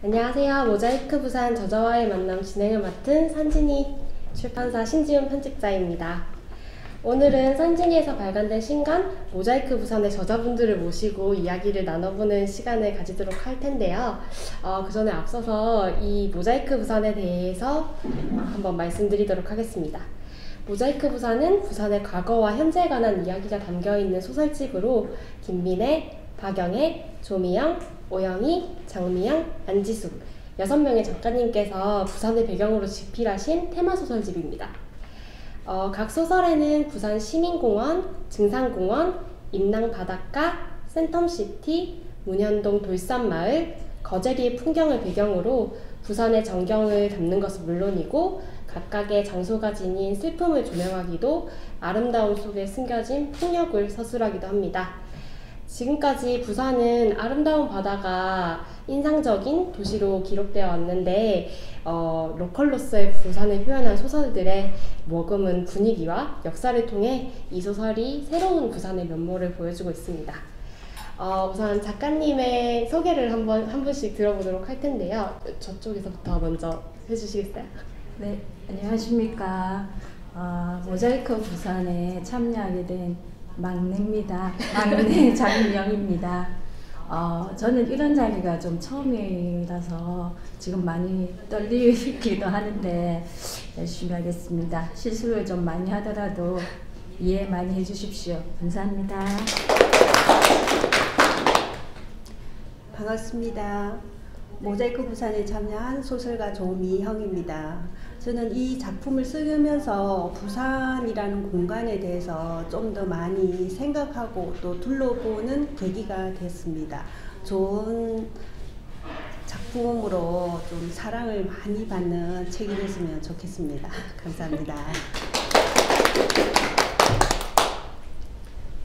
안녕하세요. 모자이크 부산 저자와의 만남 진행을 맡은 산진이 출판사 신지훈 편집자입니다. 오늘은 산진이에서 발간된 신간 모자이크 부산의 저자분들을 모시고 이야기를 나눠보는 시간을 가지도록 할 텐데요. 그 전에 앞서서 이 모자이크 부산에 대해서 한번 말씀드리도록 하겠습니다. 모자이크 부산은 부산의 과거와 현재에 관한 이야기가 담겨있는 소설집으로 김민혜, 박영애, 조미영, 오영희, 장미영, 안지숙 6명의 작가님께서 부산을 배경으로 집필하신 테마소설집입니다. 각 소설에는 부산 시민공원, 증산공원, 임랑바닷가, 센텀시티, 문현동 돌산마을, 거제리의 풍경을 배경으로 부산의 전경을 담는 것은 물론이고 각각의 장소가 지닌 슬픔을 조명하기도 아름다움 속에 숨겨진 폭력을 서술하기도 합니다. 지금까지 부산은 아름다운 바다가 인상적인 도시로 기록되어 왔는데 로컬로서의 부산을 표현한 소설들의 머금은 분위기와 역사를 통해 이 소설이 새로운 부산의 면모를 보여주고 있습니다. 우선 작가님의 소개를 한 분씩 들어보도록 할 텐데요. 저쪽에서부터 먼저 해주시겠어요? 네, 안녕하십니까. 모자이크 부산에 참여하게 된 막내입니다. 막내 장미영입니다. 저는 이런 자리가 좀 처음이라서 지금 많이 떨리기도 하는데 열심히 하겠습니다. 실수를 좀 많이 하더라도 이해 많이 해주십시오. 감사합니다. 반갑습니다. 모자이크 부산에 참여한 소설가 조미형입니다. 저는 이 작품을 쓰면서 부산이라는 공간에 대해서 좀 더 많이 생각하고 또 둘러보는 계기가 됐습니다. 좋은 작품으로 좀 사랑을 많이 받는 책이 됐으면 좋겠습니다. 감사합니다.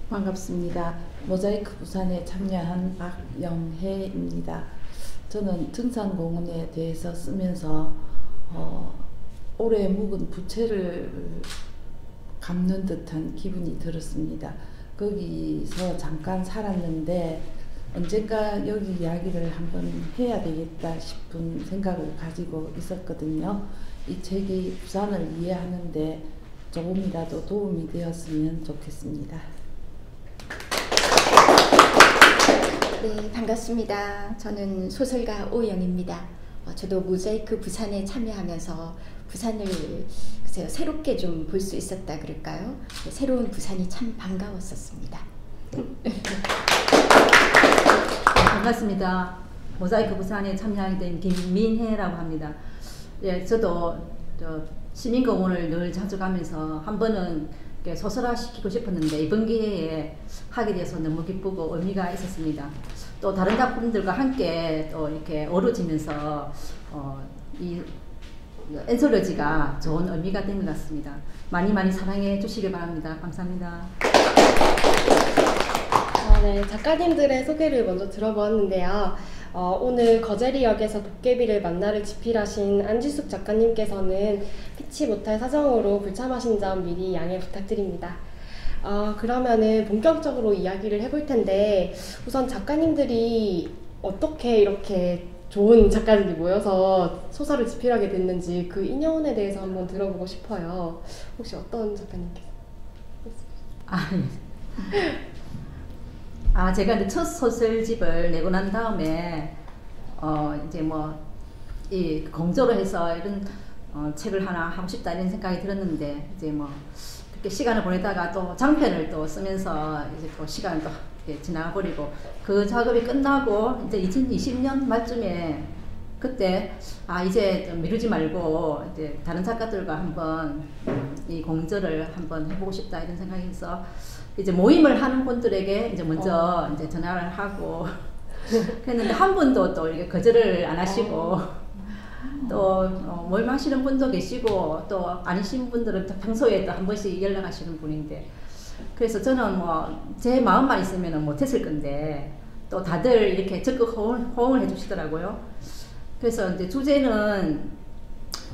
반갑습니다. 모자이크 부산에 참여한 박영혜입니다. 저는 증산공원에 대해서 쓰면서 오래 묵은 부채를 감는 듯한 기분이 들었습니다. 거기서 잠깐 살았는데 언젠가 여기 이야기를 한번 해야 되겠다 싶은 생각을 가지고 있었거든요. 이 책이 부산을 이해하는데 조금이라도 도움이 되었으면 좋겠습니다. 네, 반갑습니다. 저는 소설가 오영입니다. 저도 모자이크 부산에 참여하면서 부산을 글쎄요, 새롭게 좀 볼 수 있었다 그럴까요? 새로운 부산이 참 반가웠었습니다. 반갑습니다. 모자이크 부산에 참여하게 된 김민혜라고 합니다. 예, 저도 시민공원을 늘 자주 가면서 한 번은 소설화 시키고 싶었는데 이번 기회에 하게 돼서 너무 기쁘고 의미가 있었습니다. 또 다른 작품들과 함께 또 이렇게 어우러지면서 이 엔솔로지가 좋은 의미가 된 것 같습니다. 많이 사랑해 주시길 바랍니다. 감사합니다. 네, 작가님들의 소개를 먼저 들어보았는데요. 오늘 거제리역에서 도깨비를 만나를 집필하신 안지숙 작가님께서는 피치 못할 사정으로 불참하신 점 미리 양해 부탁드립니다. 그러면은 본격적으로 이야기를 해볼 텐데 우선 작가님들이 어떻게 이렇게 좋은 작가들이 모여서 소설을 집필하게 됐는지 그 인연에 대해서 한번 들어보고 싶어요. 혹시 어떤 작가님께서? 제가 이제 첫 소설집을 내고 난 다음에 이제 뭐 이 공조를 해서 이런 책을 하나 하고 싶다 이런 생각이 들었는데 이제 뭐 그렇게 시간을 보내다가 또 장편을 또 쓰면서 이제 또 시간을 또 지나가 버리고 그 작업이 끝나고 이제 2020년 말쯤에 그때 이제 좀 미루지 말고 이제 다른 작가들과 한번 이 공조를 한번 해보고 싶다 이런 생각이 있어 이제 모임을 하는 분들에게 이제 먼저 이제 전화를 하고 그랬는데 한 분도 또 이렇게 거절을 안 하시고 또 모임 하시는 분도 계시고 또 아니신 분들은 또 평소에 또 한 번씩 연락하시는 분인데 그래서 저는 뭐 제 마음만 있으면 못했을 건데 또 다들 이렇게 적극 호응을 해주시더라고요. 그래서 이제 주제는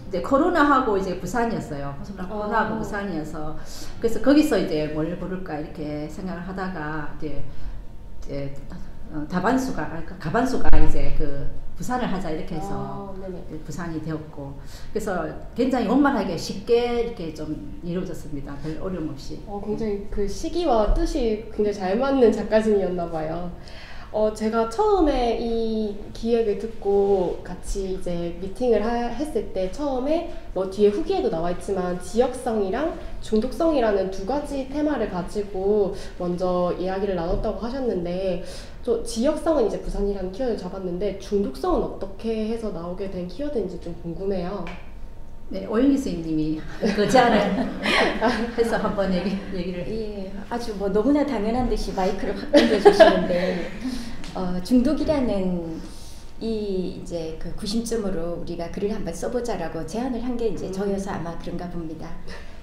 이제 코로나하고 이제 부산이었어요. 코로나하고 부산이어서 그래서 거기서 이제 뭘 고를까 이렇게 생각을 하다가 이제 가반수가 이제 그 부산을 하자 이렇게 해서 네네. 부산이 되었고, 그래서 굉장히 원만하게 쉽게 이렇게 좀 이루어졌습니다. 별 어려움 없이. 굉장히 그 시기와 뜻이 굉장히 잘 맞는 작가진이었나 봐요. 제가 처음에 이 기획을 듣고 같이 이제 미팅을 했을 때 처음에 뭐 뒤에 후기에도 나와 있지만 지역성이랑 중독성이라는 두 가지 테마를 가지고 먼저 이야기를 나눴다고 하셨는데, 또 지역성은 이제 부산이라는 키워드를 잡았는데 중독성은 어떻게 해서 나오게 된 키워드인지 좀 궁금해요. 네, 오영희 선생님이 그 제안을 해서 한번 얘기를. 예, 아주 뭐 너무나 당연한 듯이 마이크를 확 당겨주시는데 중독이라는 이 이제 그 구심점으로 우리가 글을 한번 써보자라고 제안을 한 게 이제 저여서 아마 그런가 봅니다.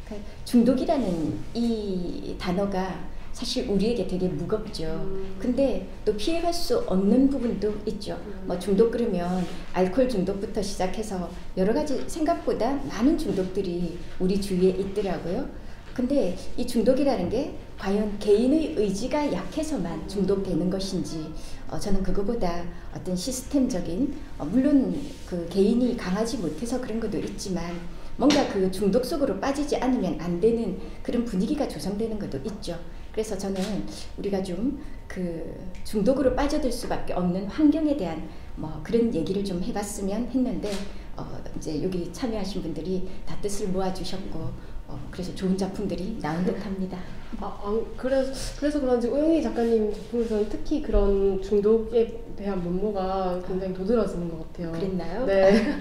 그러니까 중독이라는 이 단어가 사실 우리에게 되게 무겁죠. 근데 또 피해갈 수 없는 부분도 있죠. 뭐 중독 그러면 알코올 중독부터 시작해서 여러 가지 생각보다 많은 중독들이 우리 주위에 있더라고요. 근데 이 중독이라는 게 과연 개인의 의지가 약해서만 중독되는 것인지, 저는 그거보다 어떤 시스템적인, 물론 그 개인이 강하지 못해서 그런 것도 있지만 뭔가 그 중독 속으로 빠지지 않으면 안 되는 그런 분위기가 조성되는 것도 있죠. 그래서 저는 우리가 좀 그 중독으로 빠져들 수밖에 없는 환경에 대한 뭐 그런 얘기를 좀 해봤으면 했는데, 이제 여기 참여하신 분들이 다 뜻을 모아주셨고, 그래서 좋은 작품들이 나온 듯합니다. 그래서 그런지 오영희 작가님 작품에서는 특히 그런 중독에 대한 면모가 굉장히 도드라지는 것 같아요. 그랬나요? 네.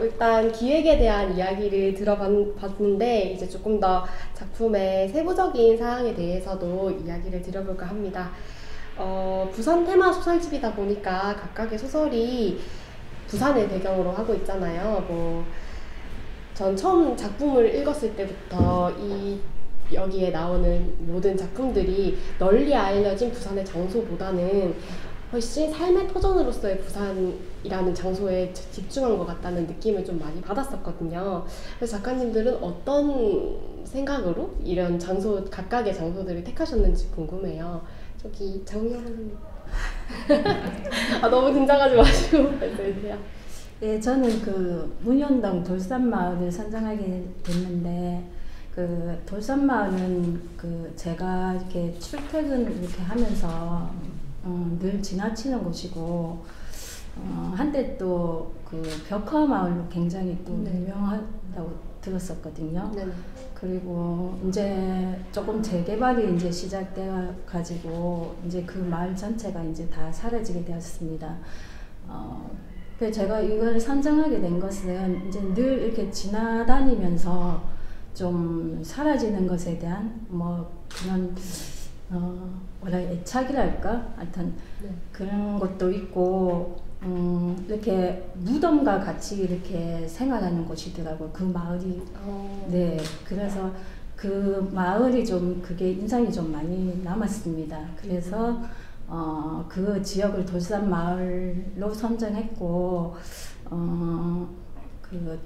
일단 기획에 대한 이야기를 들어봤는데 이제 조금 더 작품의 세부적인 사항에 대해서도 이야기를 드려볼까 합니다. 부산 테마 소설집이다 보니까 각각의 소설이 부산을 배경으로 하고 있잖아요. 전 처음 작품을 읽었을 때부터 여기에 나오는 모든 작품들이 널리 알려진 부산의 장소보다는 훨씬 삶의 터전으로서의 부산이라는 장소에 집중한 것 같다는 느낌을 좀 많이 받았었거든요. 그래서 작가님들은 어떤 생각으로 이런 각각의 장소들을 택하셨는지 궁금해요. 저기 정영 선생님. 너무 긴장하지 마시고 말씀해주세요. 네, 저는 그 문현동 돌산마을을 선정하게 됐는데, 그 돌산마을은 그 제가 이렇게 출퇴근 이렇게 하면서 늘 지나치는 곳이고, 한때 또 그 벽화마을로 굉장히 또 유명하다고 들었었거든요. 네. 그리고 이제 조금 재개발이 이제 시작돼 가지고 이제 그 마을 전체가 이제 다 사라지게 되었습니다. 그래서 제가 이걸 선정하게 된 것은 이제 늘 이렇게 지나다니면서 좀 사라지는 것에 대한 뭐 그런 애착이랄까? 하여튼 그런 것도 있고, 이렇게 무덤과 같이 이렇게 생활하는 곳이더라고요. 그 마을이. 네. 그래서 그 마을이 좀 그게 인상이 좀 많이 남았습니다. 그래서 그 지역을 돌산마을로 선정했고, 그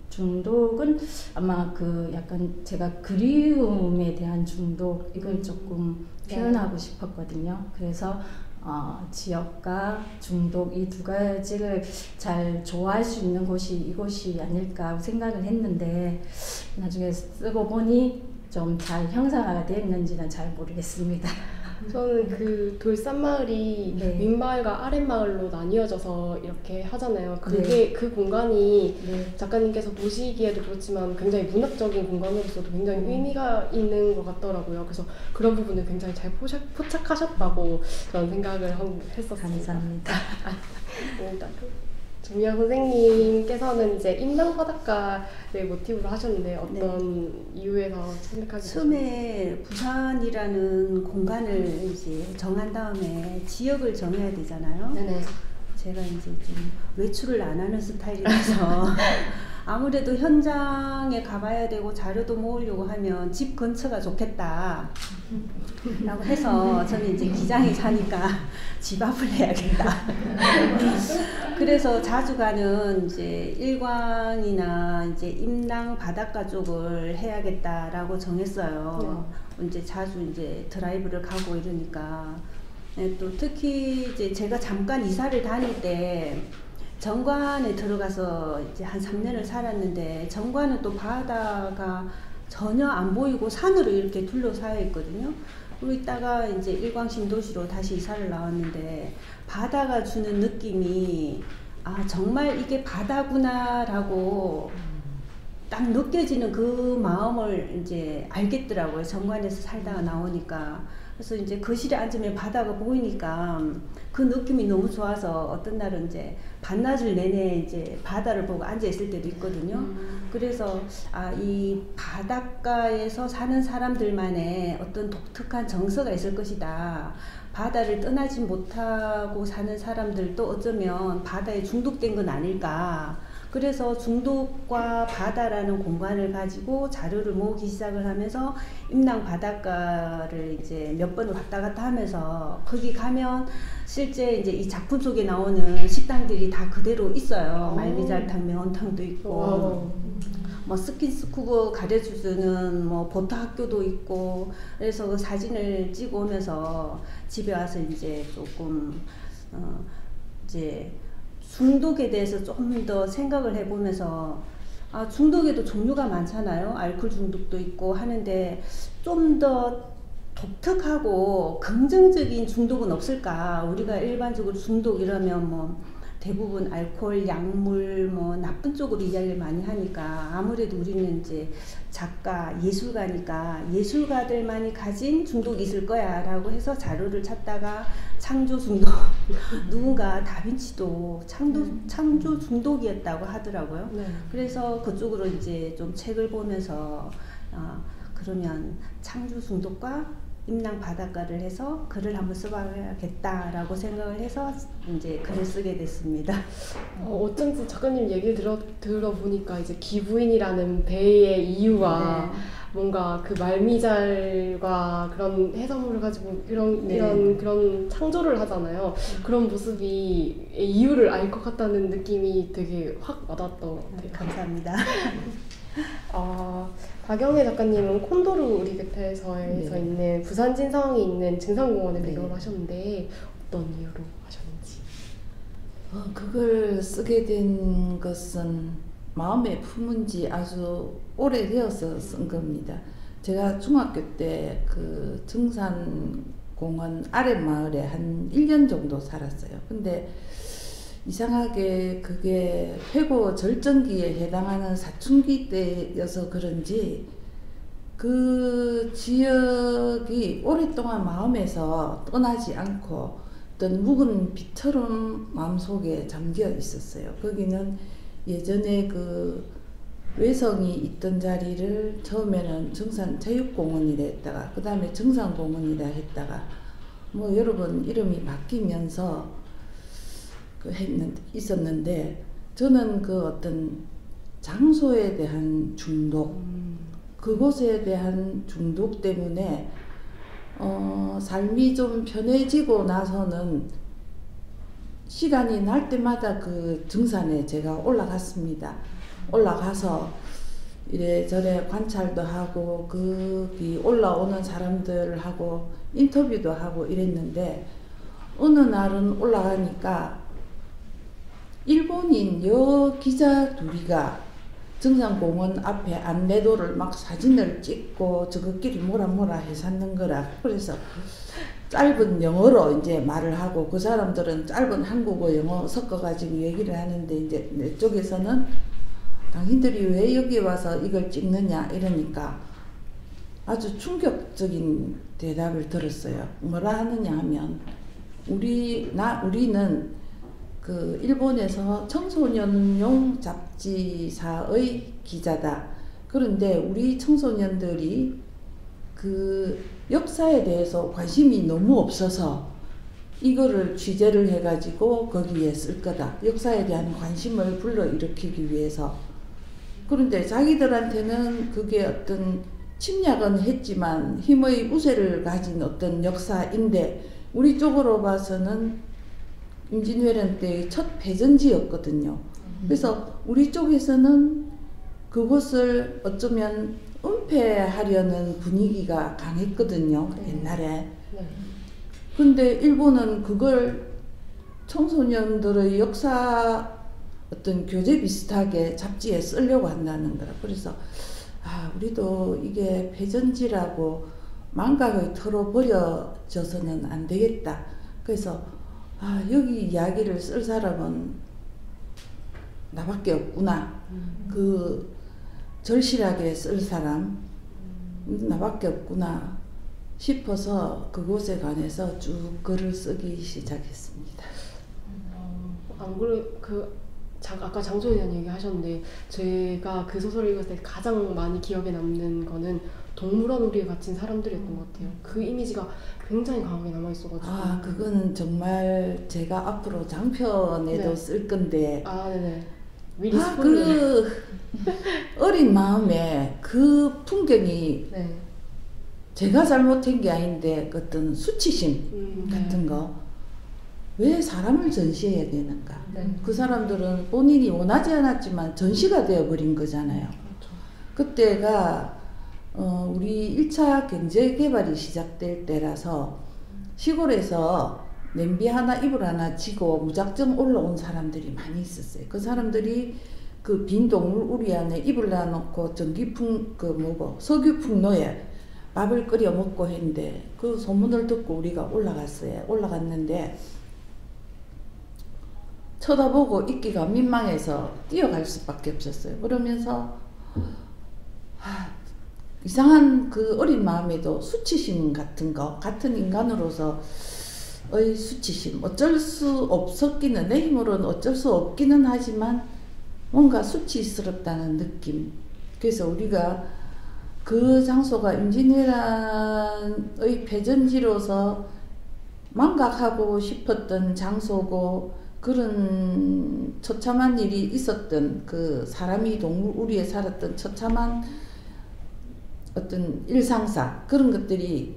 중독은 아마 그 약간 제가 그리움에 대한 중독, 이걸 조금 표현하고 싶었거든요. 그래서 지역과 중독 이 두 가지를 잘 좋아할 수 있는 곳이 이곳이 아닐까 생각을 했는데, 나중에 쓰고 보니 좀 잘 형상화가 되었는지는 잘 모르겠습니다. 저는 그 돌산마을이 윗마을과 아랫마을로 나뉘어져서 이렇게 하잖아요. 그게 그 공간이 작가님께서 보시기에도 그렇지만 굉장히 문학적인 공간으로서도 굉장히 의미가 있는 것 같더라고요. 그래서 그런 부분을 굉장히 잘 포착하셨다고 저는 생각을 했었습니다. 감사합니다. 정미영 선생님께서는 이제 임당 바닷가를 모티브로 하셨는데 어떤 이유에서 선택하게 되셨나요? 처음에 부산이라는 공간을 이제 정한 다음에 지역을 정해야 되잖아요. 네네. 제가 이제 좀 외출을 안 하는 스타일이라서 아무래도 현장에 가봐야 되고 자료도 모으려고 하면 집 근처가 좋겠다 라고 해서 저는 이제 기장에 사니까 집 앞을 해야겠다. 그래서 자주 가는 이제 일광이나 이제 임당 바닷가 쪽을 해야겠다라고 정했어요. 이제 자주 이제 드라이브를 가고 이러니까 네, 또 특히 이제 제가 잠깐 이사를 다닐 때 정관에 들어가서 이제 한 3년을 살았는데, 정관은 또 바다가 전혀 안 보이고 산으로 이렇게 둘러싸여 있거든요. 그리고 있다가 이제 일광 신도시로 다시 이사를 나왔는데, 바다가 주는 느낌이 아 정말 이게 바다구나라고 딱 느껴지는 그 마음을 이제 알겠더라고요. 정관에서 살다가 나오니까. 그래서 이제 거실에 앉으면 바다가 보이니까 그 느낌이 너무 좋아서 어떤 날은 이제 반나절 내내 이제 바다를 보고 앉아 있을 때도 있거든요. 그래서 아, 이 바닷가에서 사는 사람들만의 어떤 독특한 정서가 있을 것이다. 바다를 떠나지 못하고 사는 사람들도 어쩌면 바다에 중독된 건 아닐까. 그래서 중독과 바다라는 공간을 가지고 자료를 모으기 시작을 하면서 임랑 바닷가를 이제 몇 번을 왔다 갔다 하면서, 거기 가면 실제 이제 이 작품 속에 나오는 식당들이 다 그대로 있어요. 말미잘탕, 매운탕도 있고, 뭐 스킨스쿠버 가르쳐주는 뭐 보트 학교도 있고. 그래서 그 사진을 찍어 오면서 집에 와서 이제 조금 이제 중독에 대해서 좀 더 생각을 해보면서, 아 중독에도 종류가 많잖아요. 알코올 중독도 있고 하는데 좀 더 독특하고 긍정적인 중독은 없을까. 우리가 일반적으로 중독 이러면 뭐 대부분 알코올, 약물 뭐 나쁜 쪽으로 이야기를 많이 하니까, 아무래도 우리는 이제 작가, 예술가니까 예술가들만이 가진 중독이 있을 거야 라고 해서 자료를 찾다가 창조 중독 누군가 다빈치도 창조 중독이었다고 하더라고요. 네. 그래서 그쪽으로 이제 좀 책을 보면서 그러면 창조 중독과 임랑 바닷가를 해서 글을 한번 써봐야겠다라고 생각을 해서 이제 글을 쓰게 됐습니다. 어쩐지 작가님 얘기를 들어보니까 이제 기부인이라는 배의 이유와 네. 뭔가 그 말미잘과 그런 해산물을 가지고 네. 이런 그런 창조를 하잖아요. 그런 모습이 이유를 알 것 같다는 느낌이 되게 확 와닿았던 것 같아요. 감사합니다. 박영애 작가님은 콘도르 우리 곁에서 네. 있는 부산 진성이 있는 증산공원에 네. 배경을 하셨는데 어떤 이유로 하셨는지? 그걸 쓰게 된 것은 마음에 품은 지 아주 오래되어서 쓴 겁니다. 제가 중학교 때 그 증산공원 아랫마을에 한 1년 정도 살았어요. 근데 이상하게 그게 회고 절정기에 해당하는 사춘기 때여서 그런지 그 지역이 오랫동안 마음에서 떠나지 않고 어떤 묵은 빛처럼 마음속에 잠겨 있었어요. 거기는 예전에 그 외성이 있던 자리를 처음에는 증산체육공원이라 했다가 그 다음에 증산공원이라 했다가 뭐 여러 번 이름이 바뀌면서 있었는데, 저는 그 어떤 장소에 대한 중독, 그곳에 대한 중독 때문에 삶이 좀 편해지고 나서는 시간이 날 때마다 그 증산에 제가 올라갔습니다. 올라가서 이래저래 관찰도 하고 거기 올라오는 사람들하고 인터뷰도 하고 이랬는데, 어느 날은 올라가니까 일본인 여기자 둘이가 증산공원 앞에 안내도를 막 사진을 찍고 저것끼리 뭐라 해샀는 거라. 그래서 짧은 영어로 이제 말을 하고 그 사람들은 짧은 한국어 영어 섞어가지고 얘기를 하는데, 이제 내 쪽에서는 당신들이 왜 여기 와서 이걸 찍느냐 이러니까 아주 충격적인 대답을 들었어요. 뭐라 하느냐 하면 우리는 그 일본에서 청소년용 잡지사의 기자다. 그런데 우리 청소년들이 그 역사에 대해서 관심이 너무 없어서 이거를 취재를 해가지고 거기에 쓸 거다. 역사에 대한 관심을 불러일으키기 위해서. 그런데 자기들한테는 그게 어떤 침략은 했지만 힘의 우세를 가진 어떤 역사인데, 우리 쪽으로 봐서는 임진왜란 때의 첫 패전지였거든요. 그래서 우리 쪽에서는 그것을 어쩌면 은폐하려는 분위기가 강했거든요. 옛날에. 근데 일본은 그걸 청소년들의 역사 어떤 교재 비슷하게 잡지에 쓰려고 한다는 거라. 그래서 우리도 이게 패전지라고 망각을 털어버려져서는 안 되겠다. 그래서 여기 이야기를 쓸 사람은 나밖에 없구나. 그 절실하게 쓸 사람 나밖에 없구나 싶어서 그곳에 관해서 쭉 글을 쓰기 시작했습니다. 안 그래 아까 장소에 대한 얘기 하셨는데 제가 그 소설을 읽었을 때 가장 많이 기억에 남는 거는 동물원 우리에 갇힌 사람들이었던 것 같아요. 그 이미지가 굉장히 강하게 남아있어가지고. 그거는 정말 제가 앞으로 장편에도 네. 쓸 건데 네네. 미리 그 어린 마음에 그 풍경이 네. 제가 잘못한 게 아닌데 어떤 수치심 같은 거 왜 사람을 전시해야 되는가. 네. 그 사람들은 본인이 원하지 않았지만 전시가 되어버린 거잖아요. 그렇죠. 그때가 우리 1차 경제개발이 시작될 때라서 시골에서 냄비 하나 이불 하나 지고 무작정 올라온 사람들이 많이 있었어요. 그 사람들이 그 빈 동물 우리 안에 이불 놔놓고 석유풍로에 밥을 끓여 먹고 했는데 그 소문을 듣고 우리가 올라갔어요. 올라갔는데 쳐다보고 있기가 민망해서 뛰어갈 수밖에 없었어요. 그러면서 이상한 그 어린 마음에도 수치심 같은 거, 같은 인간으로서의 수치심, 어쩔 수 없었기는, 내 힘으로는 어쩔 수 없기는 하지만 뭔가 수치스럽다는 느낌. 그래서 우리가 그 장소가 임진왜란의 패전지로서 망각하고 싶었던 장소고 그런 처참한 일이 있었던 그 사람이 동물 우리에 살았던 처참한 어떤 일상사 그런 것들이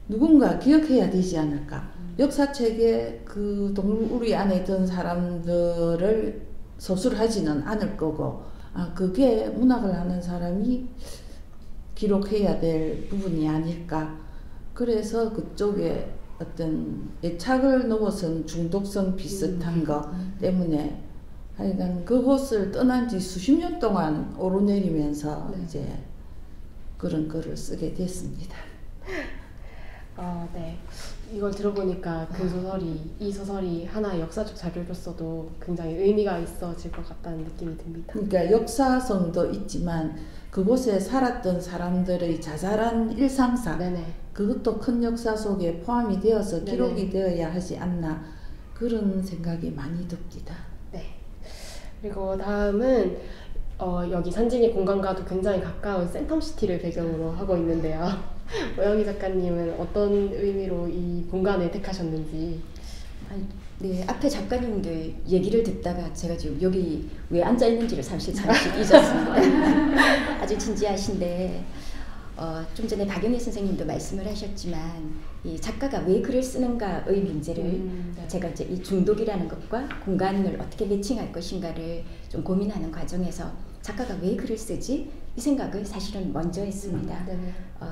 누군가 기억해야 되지 않을까. 역사책에 그 동물 우리 안에 든 사람들을 서술하지는 않을 거고 그게 문학을 하는 사람이 기록해야 될 부분이 아닐까. 그래서 그쪽에 어떤 애착을 넘어선 중독성 비슷한 거 때문에 하여간 그곳을 떠난 지 수십 년 동안 오르내리면서 이제 그런 글을 쓰게 됐습니다. 네. 이걸 들어보니까 이 소설이 하나의 역사적 자료로서도 굉장히 의미가 있어질 것 같다는 느낌이 듭니다. 그러니까 역사성도 있지만 그곳에 살았던 사람들의 자잘한 일상사 네네. 그것도 큰 역사 속에 포함이 되어서 기록이 되어야 하지 않나 그런 생각이 많이 듭니다. 네. 그리고 다음은 여기 산진이 공간과도 굉장히 가까운 센텀시티를 배경으로 하고 있는데요. 오영희 작가님은 어떤 의미로 이 공간을 택하셨는지. 네, 앞에 작가님들 얘기를 듣다가 제가 지금 여기 왜 앉아 있는지를 잠시 잊었습니다. 아주 진지하신데 좀 전에 박영희 선생님도 말씀을 하셨지만 이 작가가 왜 글을 쓰는가의 문제를 제가 이제 이 중독이라는 것과 공간을 어떻게 매칭할 것인가를 좀 고민하는 과정에서 작가가 왜 글을 쓰지? 이 생각을 사실은 먼저 했습니다.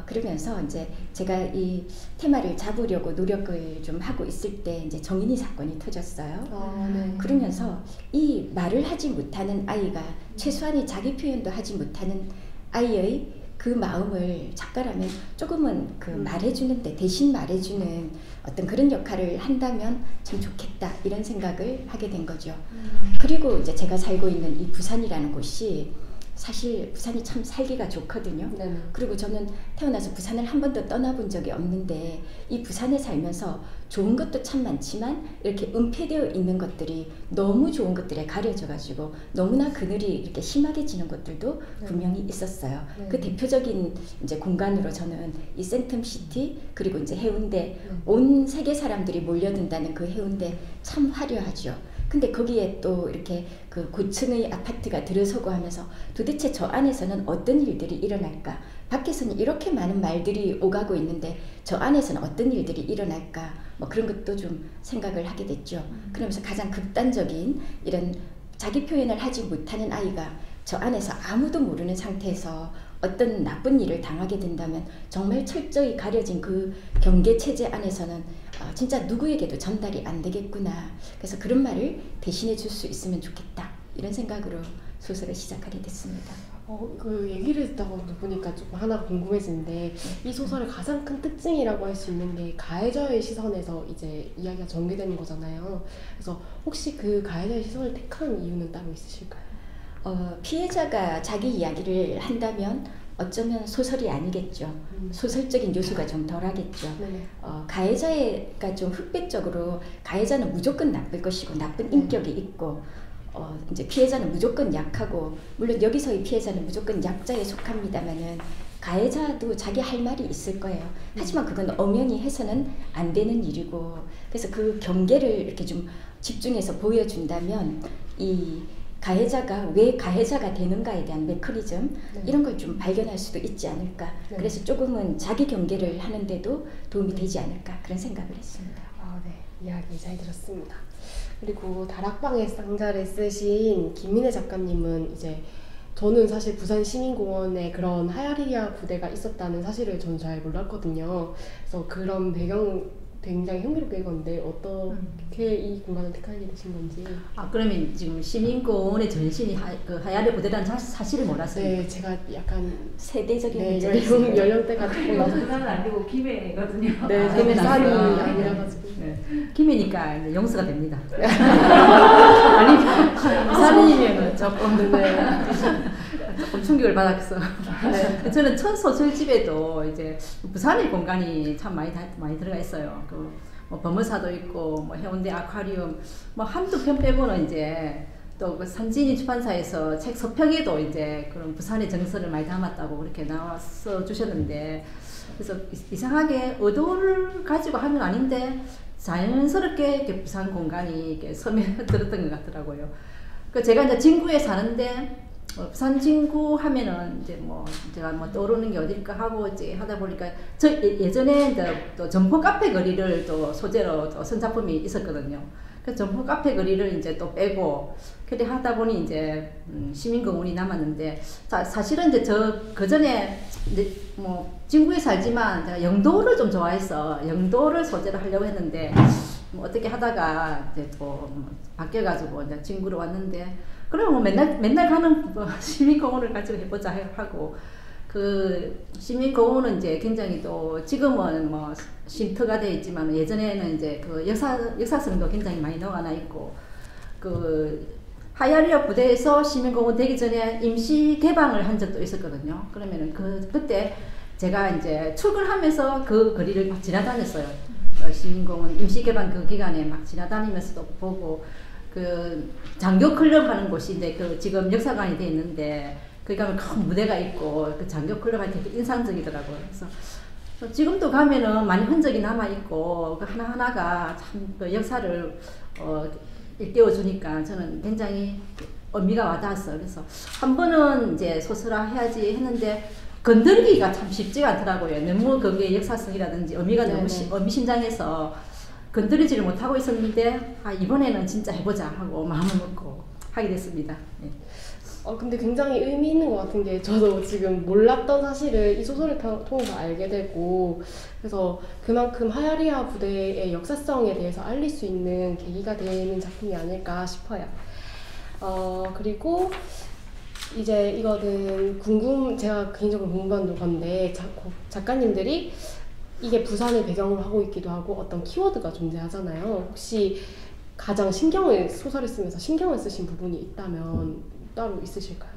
그러면서 이제 제가 이 테마를 잡으려고 노력을 좀 하고 있을 때 이제 정인이 사건이 터졌어요. 그러면서 이 말을 하지 못하는 아이가 최소한의 자기 표현도 하지 못하는 아이의 그 마음을 작가라면 조금은 그 말해주는데 대신 말해주는 어떤 그런 역할을 한다면 참 좋겠다 이런 생각을 하게 된 거죠. 그리고 이제 제가 살고 있는 이 부산이라는 곳이 사실 부산이 참 살기가 좋거든요. 네네. 그리고 저는 태어나서 부산을 한 번도 떠나본 적이 없는데 이 부산에 살면서 좋은 것도 참 많지만 이렇게 은폐되어 있는 것들이 너무 좋은 것들에 가려져가지고 너무나 그늘이 이렇게 심하게 지는 것들도 분명히 있었어요. 그 대표적인 이제 공간으로 저는 이 센텀시티 그리고 이제 해운대 온 세계 사람들이 몰려든다는 그 해운대 참 화려하죠. 근데 거기에 또 이렇게 그 고층의 아파트가 들어서고 하면서 도대체 저 안에서는 어떤 일들이 일어날까? 밖에서는 이렇게 많은 말들이 오가고 있는데 저 안에서는 어떤 일들이 일어날까? 뭐 그런 것도 좀 생각을 하게 됐죠. 그러면서 가장 극단적인 이런 자기 표현을 하지 못하는 아이가 저 안에서 아무도 모르는 상태에서 어떤 나쁜 일을 당하게 된다면 정말 철저히 가려진 그 경계 체제 안에서는 진짜 누구에게도 전달이 안 되겠구나. 그래서 그런 말을 대신해 줄 수 있으면 좋겠다. 이런 생각으로 소설을 시작하게 됐습니다. 그 얘기를 듣다 보니까 조금 하나 궁금해지는데 이 소설의 가장 큰 특징이라고 할 수 있는 게 가해자의 시선에서 이제 이야기가 전개되는 거잖아요. 그래서 혹시 그 가해자의 시선을 택한 이유는 따로 있으실까요? 피해자가 자기 이야기를 한다면 어쩌면 소설이 아니겠죠. 소설적인 요소가 좀 덜하겠죠. 네. 가해자가 좀 흑백적으로 가해자는 무조건 나쁠 것이고 나쁜 인격이 있고 이제 피해자는 무조건 약하고, 물론 여기서의 피해자는 무조건 약자에 속합니다만은 가해자도 자기 할 말이 있을 거예요. 하지만 그건 엄연히 해서는 안 되는 일이고, 그래서 그 경계를 이렇게 좀 집중해서 보여준다면 이 가해자가 왜 가해자가 되는가에 대한 메커니즘, 이런 걸 좀 발견할 수도 있지 않을까. 그래서 조금은 자기 경계를 하는데도 도움이 되지 않을까, 그런 생각을 했습니다. 네, 이야기 잘 들었습니다. 그리고 다락방의 쌍자를 쓰신 김민혜 작가님은 이제 저는 사실 부산 시민공원에 그런 하야리아 부대가 있었다는 사실을 전 잘 몰랐거든요. 그래서 그런 배경 굉장히 흥미롭게 읽었는데 어떻게 이 공간을 택하게 되신 건지. 그러면 지금 시민공원의 전신이 그 하야리 부대라는 사실을 몰랐어요. 네, 제가 약간 세대적인 네, 문제가 있어요. 연령대가 조금 저도 부산은 아니고 김해거든요. 네, 김해 부산이 나왔어요. 아니라가지고. 네. 김해니까 이제 용서가 됩니다. 아니 부산이면 조금 조금 충격을 받았어. 네. 저는 첫 소설집에도 이제 부산의 공간이 참 많이 들어가 있어요. 뭐 범어사도 있고, 뭐 해운대 아쿠아리움, 뭐 한두 편 빼고는 이제 또 그 산진이 출판사에서 책 서평에도 이제 그런 부산의 정서를 많이 담았다고 그렇게 나와서 주셨는데, 그래서 이상하게 의도를 가지고 하는 건 아닌데 자연스럽게 이렇게 부산 공간이 이렇게 스며들었던 것 같더라고요. 그 제가 이제 진구에 사는데 부산 진구 하면은 이제 뭐 제가 뭐 떠오르는 게 어딜까 하고 이제 하다 보니까 저 예전에 이제 또 점포 카페 거리를 또 소재로 또 선작품이 있었거든요. 그 점포 카페 거리를 이제 또 빼고 그렇게 하다 보니 이제 시민공원이 남았는데, 사실은 이제 그 전에 이제 뭐 진구에 살지만 제가 영도를 좀 좋아해서 영도를 소재로 하려고 했는데 뭐 어떻게 하다가 이제 또 바뀌어가지고 이제 진구로 왔는데, 그러면 뭐 맨날 가는 시민공원을 가지고 해보자 하고, 그 시민공원은 이제 굉장히 또 지금은 뭐 쉼터가 되어 있지만 예전에는 이제 그 역사성도 굉장히 많이 녹아나 있고, 그 하야리아 부대에서 시민공원 되기 전에 임시 개방을 한 적도 있었거든요. 그러면은 그때 제가 이제 출근하면서 그 거리를 막 지나다녔어요. 시민공원 임시 개방 그 기간에 막 지나다니면서도 보고, 그 장교 클럽 하는 곳이 이제 그 지금 역사관이 돼 있는데 거기 가면 큰 무대가 있고 그 장교 클럽이 되게 인상적이더라고요. 그래서 지금도 가면은 많이 흔적이 남아 있고 그 하나하나가 참 그 역사를 일깨워 주니까 저는 굉장히 의미가 와닿았어요. 그래서 한 번은 이제 소설화 해야지 했는데 건들기가 참 쉽지가 않더라고요. 너무 거기에 역사성이라든지 의미가 너무 의미심장해서 건드리지를 못하고 있었는데 이번에는 진짜 해보자 하고 마음을 먹고 하게 됐습니다. 네. 근데 굉장히 의미 있는 것 같은 게 저도 지금 몰랐던 사실을 이 소설을 통해서 알게 되고, 그래서 그만큼 하야리아 부대의 역사성에 대해서 알릴 수 있는 계기가 되는 작품이 아닐까 싶어요. 그리고 이제 이거는 제가 개인적으로 궁금한 건데 작가님들이 이게 부산을 배경으로 하고 있기도 하고 어떤 키워드가 존재하잖아요. 혹시 가장 소설을 쓰면서 신경을 쓰신 부분이 있다면 따로 있으실까요?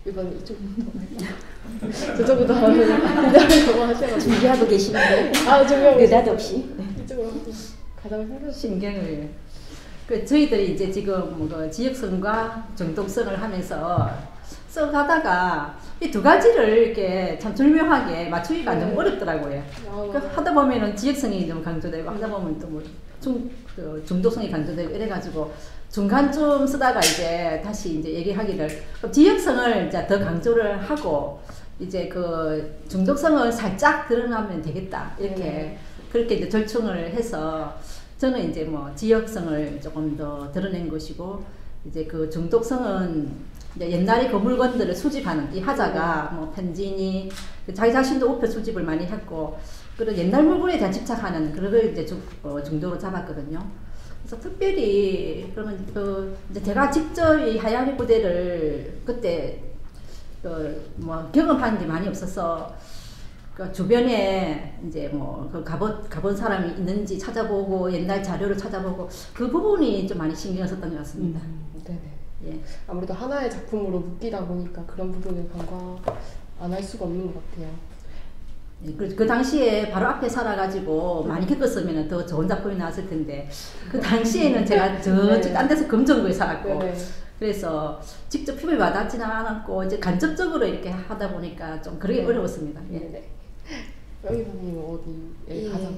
이번에 이쪽부터 할까요? 저쪽부터 하셔가지고 준비하고 계시는데 준비하고 느닷없이 이쪽으로 가장 신경을 저희들이 이제 지금 그 지역성과 정통성을 하면서 써가다가 이 두 가지를 이렇게 참 절묘하게 맞추기가 너무 어렵더라고요. 하다 보면은 지역성이 좀 강조되고 하다 보면 또 뭐 중독성이 강조되고 이래가지고 중간쯤 쓰다가 이제 다시 이제 얘기하기를 지역성을 이제 더 강조를 하고 이제 그 중독성을 살짝 드러나면 되겠다 이렇게 그렇게 이제 절충을 해서 저는 이제 뭐 지역성을 조금 더 드러낸 것이고 이제 그 중독성은 이제 옛날에 그 물건들을 수집하는 이 하자가 뭐 편지니 자기 자신도 우표 수집을 많이 했고 그런 옛날 물건에 대한 집착하는 그런 걸 이제 중도로 잡았거든요. 그래서 특별히 그러면 이제 제가 직접 이 하야리 부대를 그때 뭐 경험한 게 많이 없어서 그 주변에 이제 그 가본 사람이 있는지 찾아보고 옛날 자료를 찾아보고 그 부분이 좀 많이 신경 썼던 것 같습니다. 네네. 예. 아무래도 하나의 작품으로 묶이다 보니까 그런 부분을 간과 안 할 수가 없는 것 같아요. 예, 그 당시에 바로 앞에 살아가지고 많이 겪었으면 더 좋은 작품이 나왔을 텐데 그 당시에는 제가 저쪽 딴 데서 금정구에 살았고 네네. 그래서 직접 피부에 와닿지는 않았고 이제 간접적으로 이렇게 하다 보니까 좀 그러기 어려웠습니다. 예. 네네. 영희 선생님은 어디에 예. 가장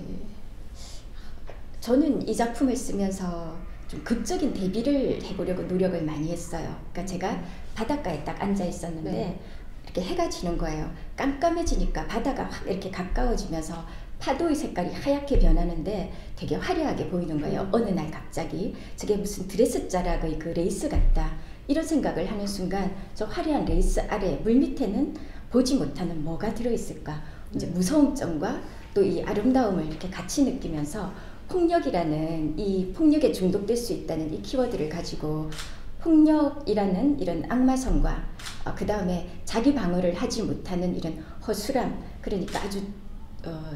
저는 이 작품을 쓰면서 좀 극적인 대비를 해보려고 노력을 많이 했어요. 그러니까 제가 바닷가에 딱 앉아 있었는데 네. 이렇게 해가 지는 거예요. 깜깜해지니까 바다가 확 이렇게 가까워지면서 파도의 색깔이 하얗게 변하는데 되게 화려하게 보이는 거예요. 어느 날 갑자기 저게 무슨 드레스 자락의 그 레이스 같다 이런 생각을 하는 순간 저 화려한 레이스 아래 물 밑에는 보지 못하는 뭐가 들어있을까 이제 무서움점과 또 이 아름다움을 이렇게 같이 느끼면서 폭력이라는 이 폭력에 중독될 수 있다는 이 키워드를 가지고 폭력이라는 이런 악마성과 그 다음에 자기 방어를 하지 못하는 이런 허술함 그러니까 아주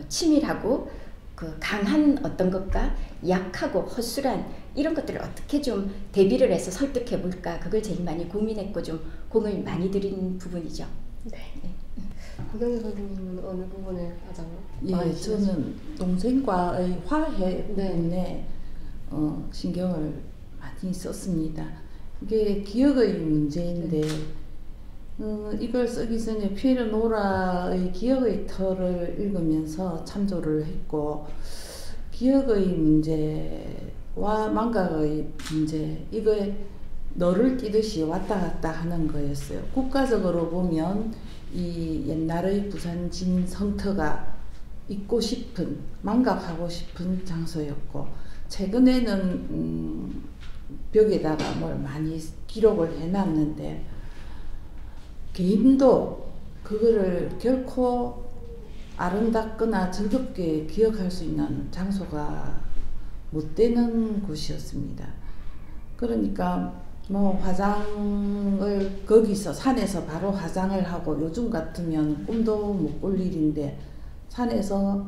치밀하고 그 강한 어떤 것과 약하고 허술한 이런 것들을 어떻게 좀 대비를 해서 설득해 볼까 그걸 제일 많이 고민했고 좀 공을 많이 들인 부분이죠. 네. 박영희 선생님은 어느 부분을 가장 예, 많이 저는 동생과의 화해 부분에 신경을 많이 썼습니다. 이게 기억의 문제인데 이걸 쓰기 전에 피에르 노라의 기억의 터를 읽으면서 참조를 했고 기억의 문제와 망각의 문제 이거에 너를 뛰듯이 왔다 갔다 하는 거였어요. 국가적으로 보면 이 옛날의 부산 진성터가 있고 싶은 망각하고 싶은 장소였고 최근에는 벽에다가 뭘 많이 기록을 해놨는데 개인도 그거를 결코 아름답거나 즐겁게 기억할 수 있는 장소가 못 되는 곳이었습니다. 그러니까 뭐 화장을 거기서 산에서 바로 화장을 하고 요즘 같으면 꿈도 못 꿀 일인데 산에서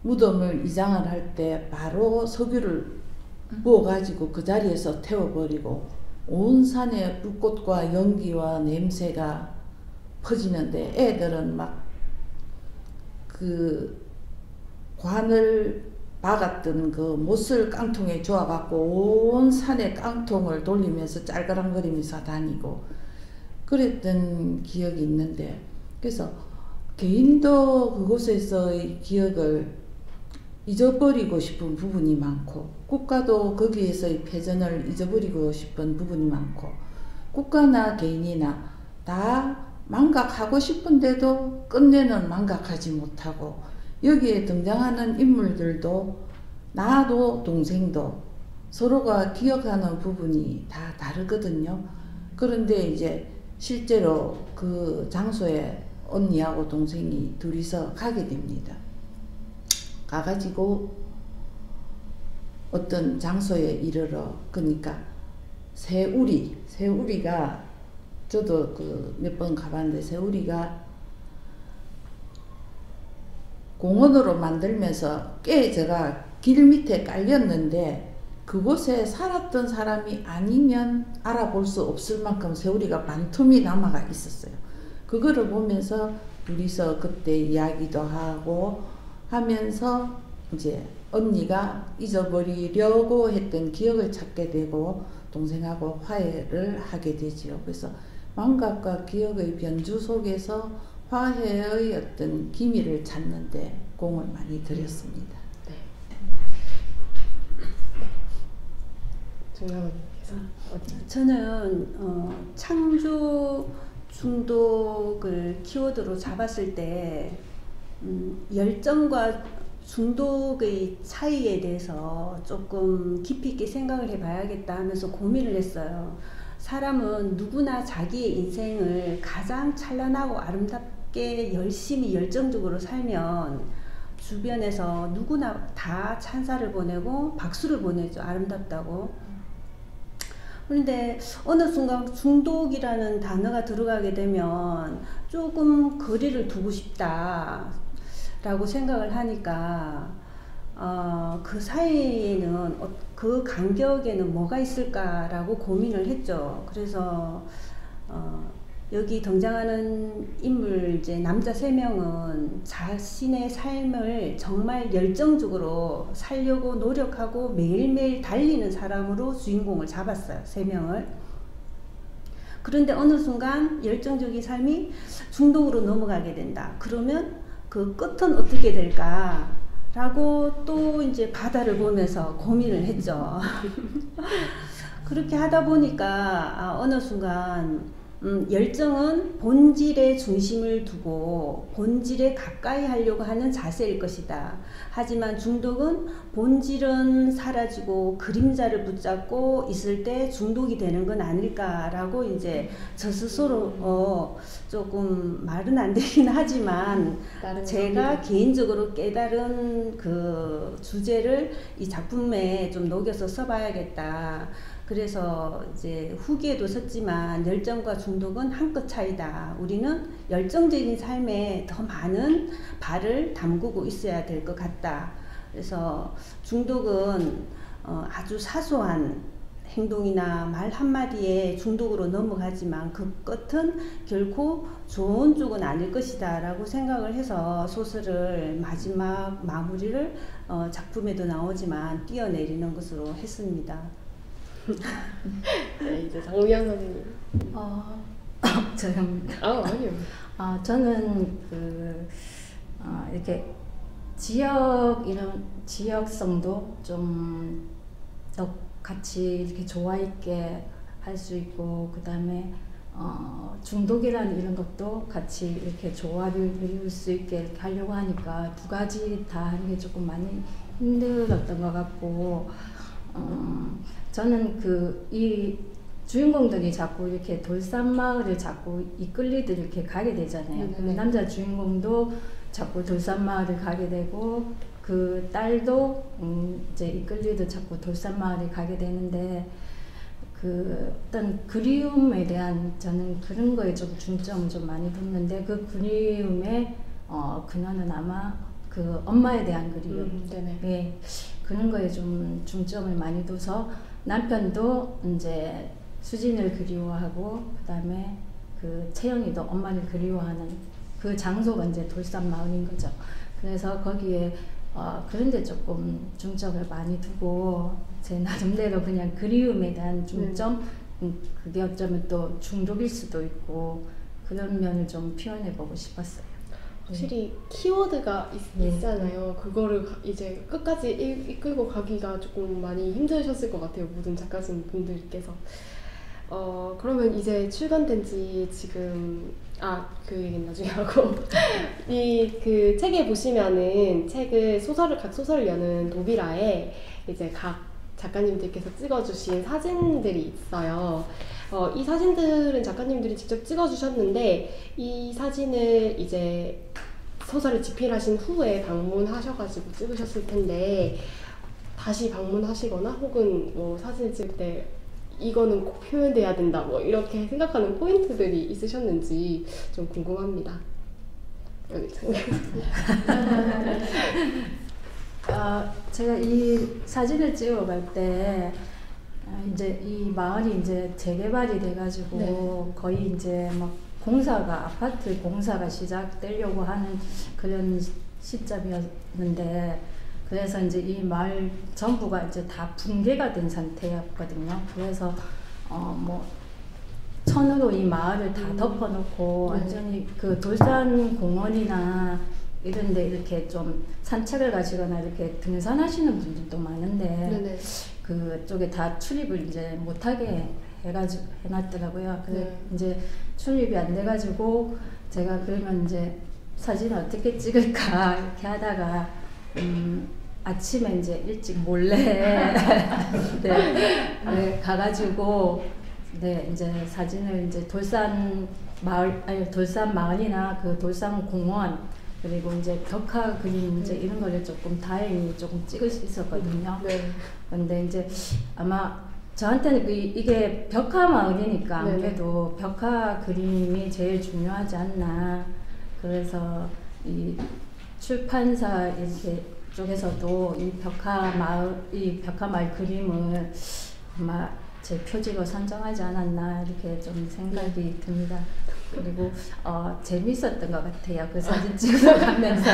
무덤을 이장을 할 때 바로 석유를 부어가지고 그 자리에서 태워버리고 온 산에 불꽃과 연기와 냄새가 퍼지는데 애들은 막 그 관을 박았던 그 못을 깡통에 주워갖고 온 산에 깡통을 돌리면서 짤그랑거리면서 다니고 그랬던 기억이 있는데 그래서 개인도 그곳에서의 기억을 잊어버리고 싶은 부분이 많고 국가도 거기에서의 패전을 잊어버리고 싶은 부분이 많고 국가나 개인이나 다 망각하고 싶은데도 끝내는 망각하지 못하고 여기에 등장하는 인물들도 나도 동생도 서로가 기억하는 부분이 다 다르거든요. 그런데 이제 실제로 그 장소에 언니하고 동생이 둘이서 가게 됩니다. 가가지고 어떤 장소에 이르러 그러니까 새우리가 저도 그 몇 번 가봤는데 새우리가 공원으로 만들면서 꽤 제가 길 밑에 깔렸는데 그곳에 살았던 사람이 아니면 알아볼 수 없을 만큼 새우리가 많텀이 남아가 있었어요. 그거를 보면서 둘이서 그때 이야기도 하고 하면서 이제 언니가 잊어버리려고 했던 기억을 찾게 되고 동생하고 화해를 하게 되지요. 그래서 망각과 기억의 변주 속에서 화해의 어떤 기미를 찾는데 공을 많이 들였습니다. 네. 정남원님께서 어디? 저는 창조 중독을 키워드로 잡았을 때 열정과 중독의 차이에 대해서 조금 깊이 있게 생각을 해봐야겠다 하면서 고민을 했어요. 사람은 누구나 자기의 인생을 가장 찬란하고 아름답게 열심히 열정적으로 살면 주변에서 누구나 다 찬사를 보내고 박수를 보내죠. 아름답다고. 그런데 어느 순간 중독이라는 단어가 들어가게 되면 조금 거리를 두고 싶다라고 생각을 하니까 그 사이에는 그 간격에는 뭐가 있을까라고 고민을 했죠. 그래서 여기 등장하는 인물 이제 남자 3명은 자신의 삶을 정말 열정적으로 살려고 노력하고 매일매일 달리는 사람으로 주인공을 잡았어요. 3명을. 그런데 어느 순간 열정적인 삶이 중독으로 넘어가게 된다. 그러면 그 끝은 어떻게 될까? 라고 또 이제 바다를 보면서 고민을 했죠. 그렇게 하다 보니까 어느 순간 열정은 본질에 중심을 두고 본질에 가까이 하려고 하는 자세일 것이다. 하지만 중독은 본질은 사라지고 그림자를 붙잡고 있을 때 중독이 되는 건 아닐까라고 이제 저 스스로 조금 말은 안 되긴 하지만 제가 개인적으로 깨달은 그 주제를 이 작품에 좀 녹여서 써봐야겠다. 그래서 이제 후기에도 썼지만 열정과 중독은 한 끗 차이다. 우리는 열정적인 삶에 더 많은 발을 담그고 있어야 될 것 같다. 그래서 중독은 아주 사소한 행동이나 말 한마디에 중독으로 넘어가지만 그 끝은 결코 좋은 쪽은 아닐 것이다 라고 생각을 해서 소설을 마지막 마무리를 작품에도 나오지만 띄어내리는 것으로 했습니다. 네, 이제 장우영 선생님. 죄송합니다. 아니요. 저는 이렇게 이런 지역성도 좀 같이 이렇게 조화 있게 할 수 있고, 그 다음에 중독이라는 이런 것도 같이 이렇게 조화를 이룰 수 있게 이렇게 하려고 하니까 두 가지 다 하는 게 조금 많이 힘들었던 것 같고, 저는 이 주인공들이 자꾸 이렇게 돌산마을을 자꾸 이끌리듯 이렇게 가게 되잖아요. 남자 주인공도 자꾸 돌산마을을 가게 되고, 그 딸도 이제 이끌리듯 자꾸 돌산마을을 가게 되는데, 그 어떤 그리움에 대한 저는 그런 거에 좀 중점을 좀 많이 뒀는데, 그 그리움의 근원은 아마 그 엄마에 대한 그리움. 네. 그런 거에 좀 중점을 많이 둬서 남편도 이제 수진을 그리워하고, 그 다음에 그 채영이도 엄마를 그리워하는 그 장소가 이제 돌산마을인 거죠. 그래서 거기에 그런데 조금 중점을 많이 두고 제 나름대로 그냥 그리움에 대한 중점, 그게 어쩌면 또 중독일 수도 있고 그런 면을 좀 표현해보고 싶었어요. 확실히 키워드가 있잖아요. 그거를 이제 끝까지 이끌고 가기가 조금 많이 힘드셨을 것 같아요. 모든 작가진 분들께서. 그러면 이제 출간된 지 지금 그 얘기는 나중에 하고 그 책에 보시면은 각 소설을 여는 도비라에 이제 각 작가님들께서 찍어주신 사진들이 있어요. 이 사진들은 작가님들이 직접 찍어주셨는데, 이 사진을 이제 소설을 집필하신 후에 방문하셔가지고 찍으셨을 텐데, 다시 방문하시거나 혹은 뭐 사진을 찍을 때 이거는 꼭 표현돼야 된다 뭐 이렇게 생각하는 포인트들이 있으셨는지 좀 궁금합니다. 제가 이 사진을 찍어갈 때 이제 이 마을이 이제 재개발이 돼가지고 거의 이제 막 아파트 공사가 시작되려고 하는 그런 시점이었는데, 그래서 이제 이 마을 전부가 이제 다 붕괴가 된 상태였거든요. 그래서 뭐 천으로 이 마을을 다 덮어놓고 완전히 그 돌산 공원이나 이런 데 이렇게 좀 산책을 가시거나 이렇게 등산하시는 분들도 많은데 그쪽에 다 출입을 이제 못하게 해놨더라고요. 그래 이제 출입이 안 돼가지고 제가 그러면 이제 사진을 어떻게 찍을까 이렇게 하다가 아침에 이제 일찍 몰래 네, 가가지고 네, 이제 사진을 이제 돌산 마을이나 그 돌산 공원 그리고 이제 벽화 그림 이제 이런 거를 조금 다행히 조금 찍을 수 있었거든요. 네. 근데 이제 아마 저한테는 이게 벽화 마을이니까 아무래도 벽화 그림이 제일 중요하지 않나. 그래서 이 출판사 이렇게 쪽에서도 이 벽화 마을 그림을 아마 제 표지로 선정하지 않았나 이렇게 좀 생각이 듭니다. 그리고 재밌었던 것 같아요. 그 사진 찍으러 가면서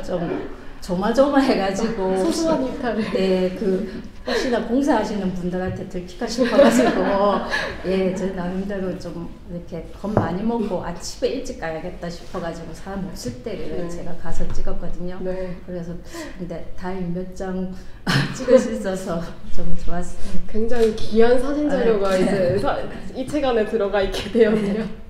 좀 조마조마해가지고 소소한 일탈을. 네, 그 혹시나 공사하시는 분들한테 들킬까 싶어가지고 예, 제 나름대로 좀 이렇게 겁 많이 먹고 아침에 일찍 가야겠다 싶어가지고 사람 없을 때를 제가 가서 찍었거든요. 네. 그래서 근데 다행히 몇 장 찍을 수 있어서 좀 좋았습니다. 굉장히 귀한 사진 자료가 이제 이 책 안에 들어가 있게 되었네요.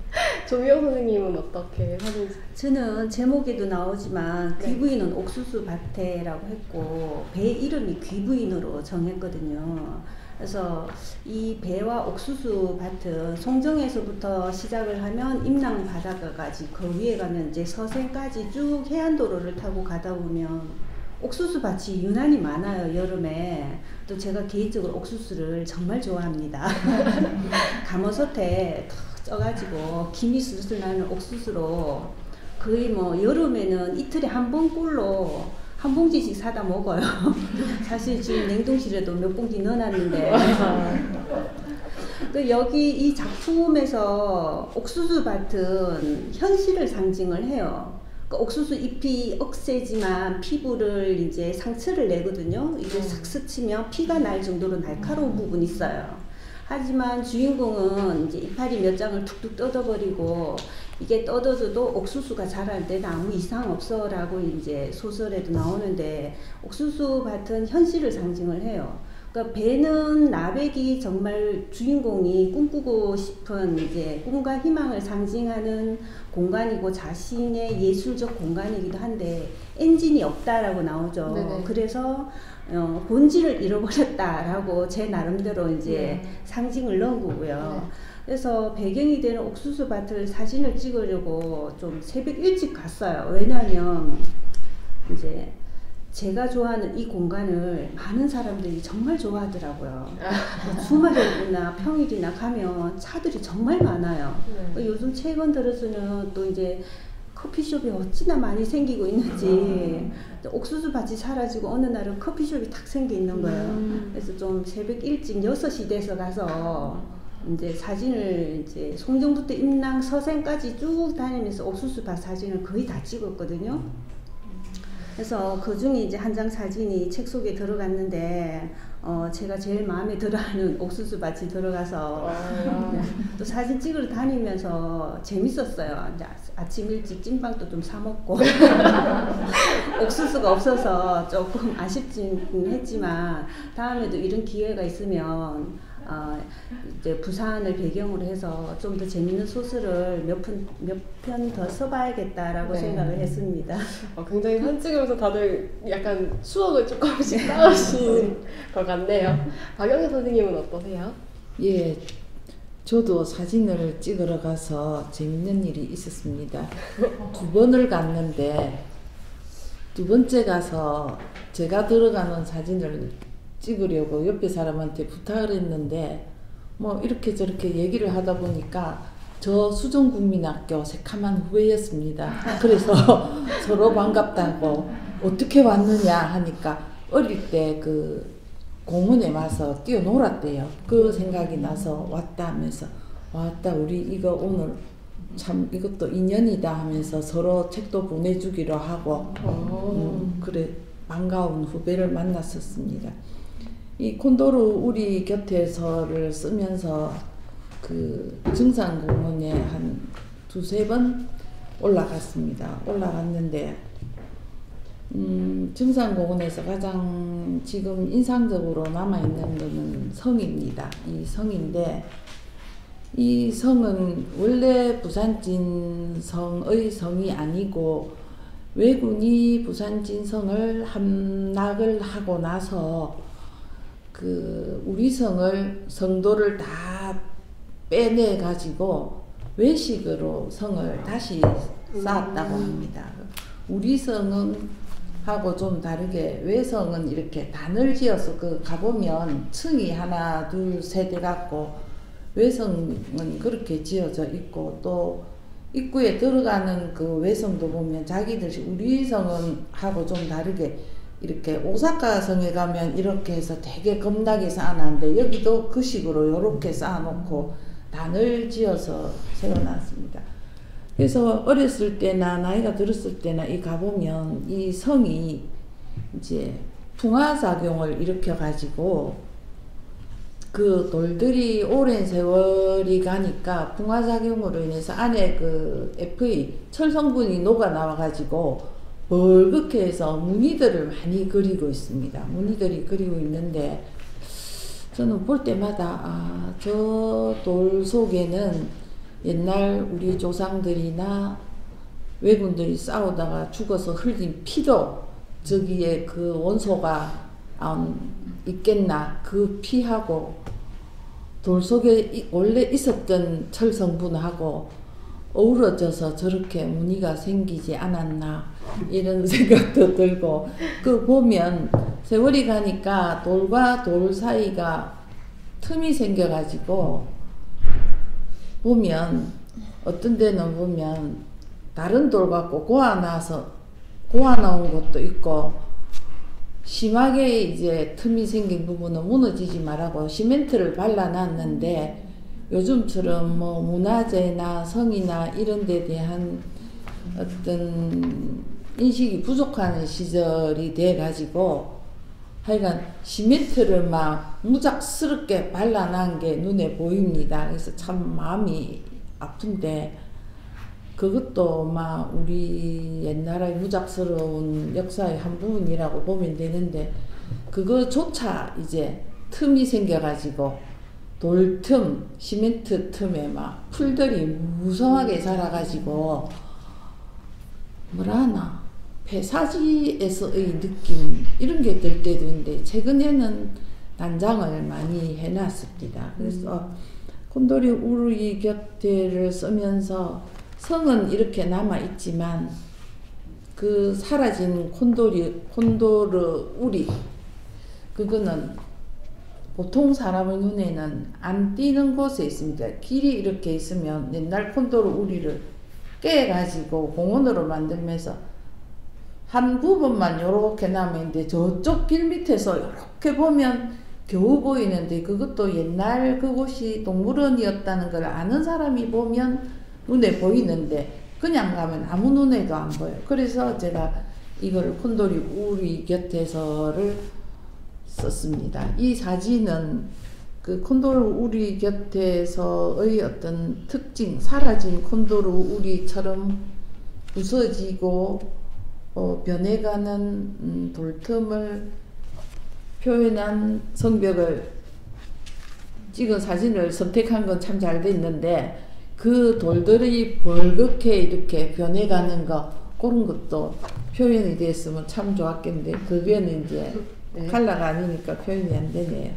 조미영 선생님은 어떻게 사진? 저는 제목에도 나오지만 귀부인은 옥수수 밭에라고 했고 배 이름이 귀부인으로 정했거든요. 그래서 이 배와 옥수수 밭은 송정에서부터 시작을 하면 임랑 바닷가까지 그 위에 가면 이제 서생까지 쭉 해안도로를 타고 가다 보면 옥수수 밭이 유난히 많아요. 여름에. 또 제가 개인적으로 옥수수를 정말 좋아합니다. 가마솥에 쪄가지고 김이 술술 나는 옥수수로 거의 뭐 여름에는 이틀에 한 번 꼴로 한 봉지씩 사다 먹어요. 사실 지금 냉동실에도 몇 봉지 넣어놨는데 그 여기 이 작품에서 옥수수 밭은 현실을 상징을 해요. 그 옥수수 잎이 억세지만 피부를 이제 상처를 내거든요. 이게 싹 스치면 피가 날 정도로 날카로운 부분이 있어요. 하지만 주인공은 이제 이파리 몇 장을 툭툭 뜯어버리고 이게 뜯어져도 옥수수가 자랄 때는 아무 이상 없어 라고 이제 소설에도 나오는데 옥수수 밭은 현실을 상징을 해요. 그러니까 배는 나백이 정말 주인공이 꿈꾸고 싶은 이제 꿈과 희망을 상징하는 공간이고 자신의 예술적 공간이기도 한데 엔진이 없다라고 나오죠. 네네. 그래서 본질을 잃어버렸다라고 제 나름대로 이제 상징을 넣은 거고요. 그래서 배경이 되는 옥수수 밭을 사진을 찍으려고 좀 새벽 일찍 갔어요. 왜냐하면 이제 제가 좋아하는 이 공간을 많은 사람들이 정말 좋아하더라고요. 주말이나 평일이나 가면 차들이 정말 많아요. 요즘 최근 들어서는 또 이제 커피숍이 어찌나 많이 생기고 있는지 옥수수 밭이 사라지고 어느 날은 커피숍이 탁 생겨 있는 거예요. 그래서 좀 새벽 일찍 6시 돼서 가서 이제 사진을 이제 송정부터 임랑 서생까지 쭉 다니면서 옥수수 밭 사진을 거의 다 찍었거든요. 그래서 그 중에 이제 한 장 사진이 책 속에 들어갔는데 제가 제일 마음에 들어하는 옥수수 밭이 들어가서 또 사진 찍으러 다니면서 재밌었어요. 이제 아침 일찍 찐빵도 좀 사 먹고 옥수수가 없어서 조금 아쉽긴 했지만 다음에도 이런 기회가 있으면 이제 부산을 배경으로 해서 좀 더 재밌는 소설을 몇 편 더 써봐야겠다라고 생각을 했습니다. 굉장히 사진 찍으면서 다들 약간 추억을 조금씩 쌓으신 것 같네요. 박영애 선생님은 어떠세요? 예, 저도 사진을 찍으러 가서 재밌는 일이 있었습니다. 2번을 갔는데 2번째 가서 제가 들어가는 사진을 찍으려고 옆에 사람한테 부탁을 했는데 뭐 이렇게 저렇게 얘기를 하다 보니까 저 수정국민학교 새카만 후배였습니다. 그래서 서로 반갑다고 어떻게 왔느냐 하니까 어릴 때 그 공원에 와서 뛰어놀았대요. 그 생각이 나서 왔다 하면서 왔다 우리 이거 오늘 참 이것도 인연이다 하면서 서로 책도 보내주기로 하고 그래 반가운 후배를 만났었습니다. 이 콘도르 우리 곁에서를 쓰면서 그 증산공원에 한 2-3번 올라갔습니다. 올라갔는데 증산공원에서 가장 지금 인상적으로 남아있는 거는 성입니다. 이 성인데 이 성은 원래 부산진성의 성이 아니고 왜군이 부산진성을 함락을 하고 나서 그 우리 성을 성도를 다 빼내 가지고 외식으로 성을 다시 쌓았다고 합니다. 우리 성은 하고 좀 다르게 외성은 이렇게 단을 지어서 그 가보면 층이 하나 둘 셋 해갖고 외성은 그렇게 지어져 있고 또 입구에 들어가는 그 외성도 보면 자기들 우리 성은 하고 좀 다르게 이렇게 오사카 성에 가면 이렇게 해서 되게 겁나게 쌓아놨는데 여기도 그 식으로 이렇게 쌓아놓고 단을 지어서 세워놨습니다. 그래서 어렸을 때나 나이가 들었을 때나 이 가보면 이 성이 이제 풍화작용을 일으켜가지고 그 돌들이 오랜 세월이 가니까 풍화작용으로 인해서 안에 그 FA 철성분이 녹아 나와가지고 벌겋게 해서 무늬들을 많이 그리고 있습니다. 무늬들이 그리고 있는데 저는 볼 때마다 저 돌 속에는 옛날 우리 조상들이나 외군들이 싸우다가 죽어서 흘린 피도 저기에 그 원소가 있겠나 그 피하고 돌 속에 원래 있었던 철성분하고 어우러져서 저렇게 무늬가 생기지 않았나 이런 생각도 들고 그 보면 세월이 가니까 돌과 돌 사이가 틈이 생겨가지고 보면 어떤 데는 보면 다른 돌 갖고 고아 나온 것도 있고 심하게 이제 틈이 생긴 부분은 무너지지 말라고 시멘트를 발라놨는데 요즘처럼 뭐 문화재나 성이나 이런 데 대한 어떤 인식이 부족한 시절이 돼 가지고 하여간 시멘트를 막 무작스럽게 발라놓은 게 눈에 보입니다. 그래서 참 마음이 아픈데 그것도 막 우리 옛날의 무작스러운 역사의 한 부분이라고 보면 되는데 그거조차 이제 틈이 생겨가지고 돌틈, 시멘트 틈에 막 풀들이 무성하게 자라가지고 뭐라 하나 폐사지에서의 느낌 이런 게 들 때도 있는데 최근에는 단장을 많이 해놨습니다. 그래서 콘도리 우리 곁에를 쓰면서 성은 이렇게 남아있지만 그 사라진 콘도르 우리 그거는 보통 사람의 눈에는 안 띄는 곳에 있습니다. 길이 이렇게 있으면 옛날 콘도르 우리를 깨가지고 공원으로 만들면서 한 부분만 요렇게 남아있는데 저쪽 길 밑에서 이렇게 보면 겨우 보이는데 그것도 옛날 그곳이 동물원이었다는 걸 아는 사람이 보면 눈에 보이는데 그냥 가면 아무 눈에도 안 보여요. 그래서 제가 이걸 콘도리 우리 곁에서를 썼습니다. 이 사진은 그 콘도르 우리 곁에서의 어떤 특징, 사라진 콘도르 우리처럼 부서지고 변해가는 돌틈을 표현한 성벽을 찍은 사진을 선택한 건 참 잘 됐는데 그 돌들이 벌겋게 이렇게 변해가는 거 그런 것도 표현이 됐으면 참 좋았겠는데 그게는 이제 네. 컬러가 아니니까 표현이 안 되네요.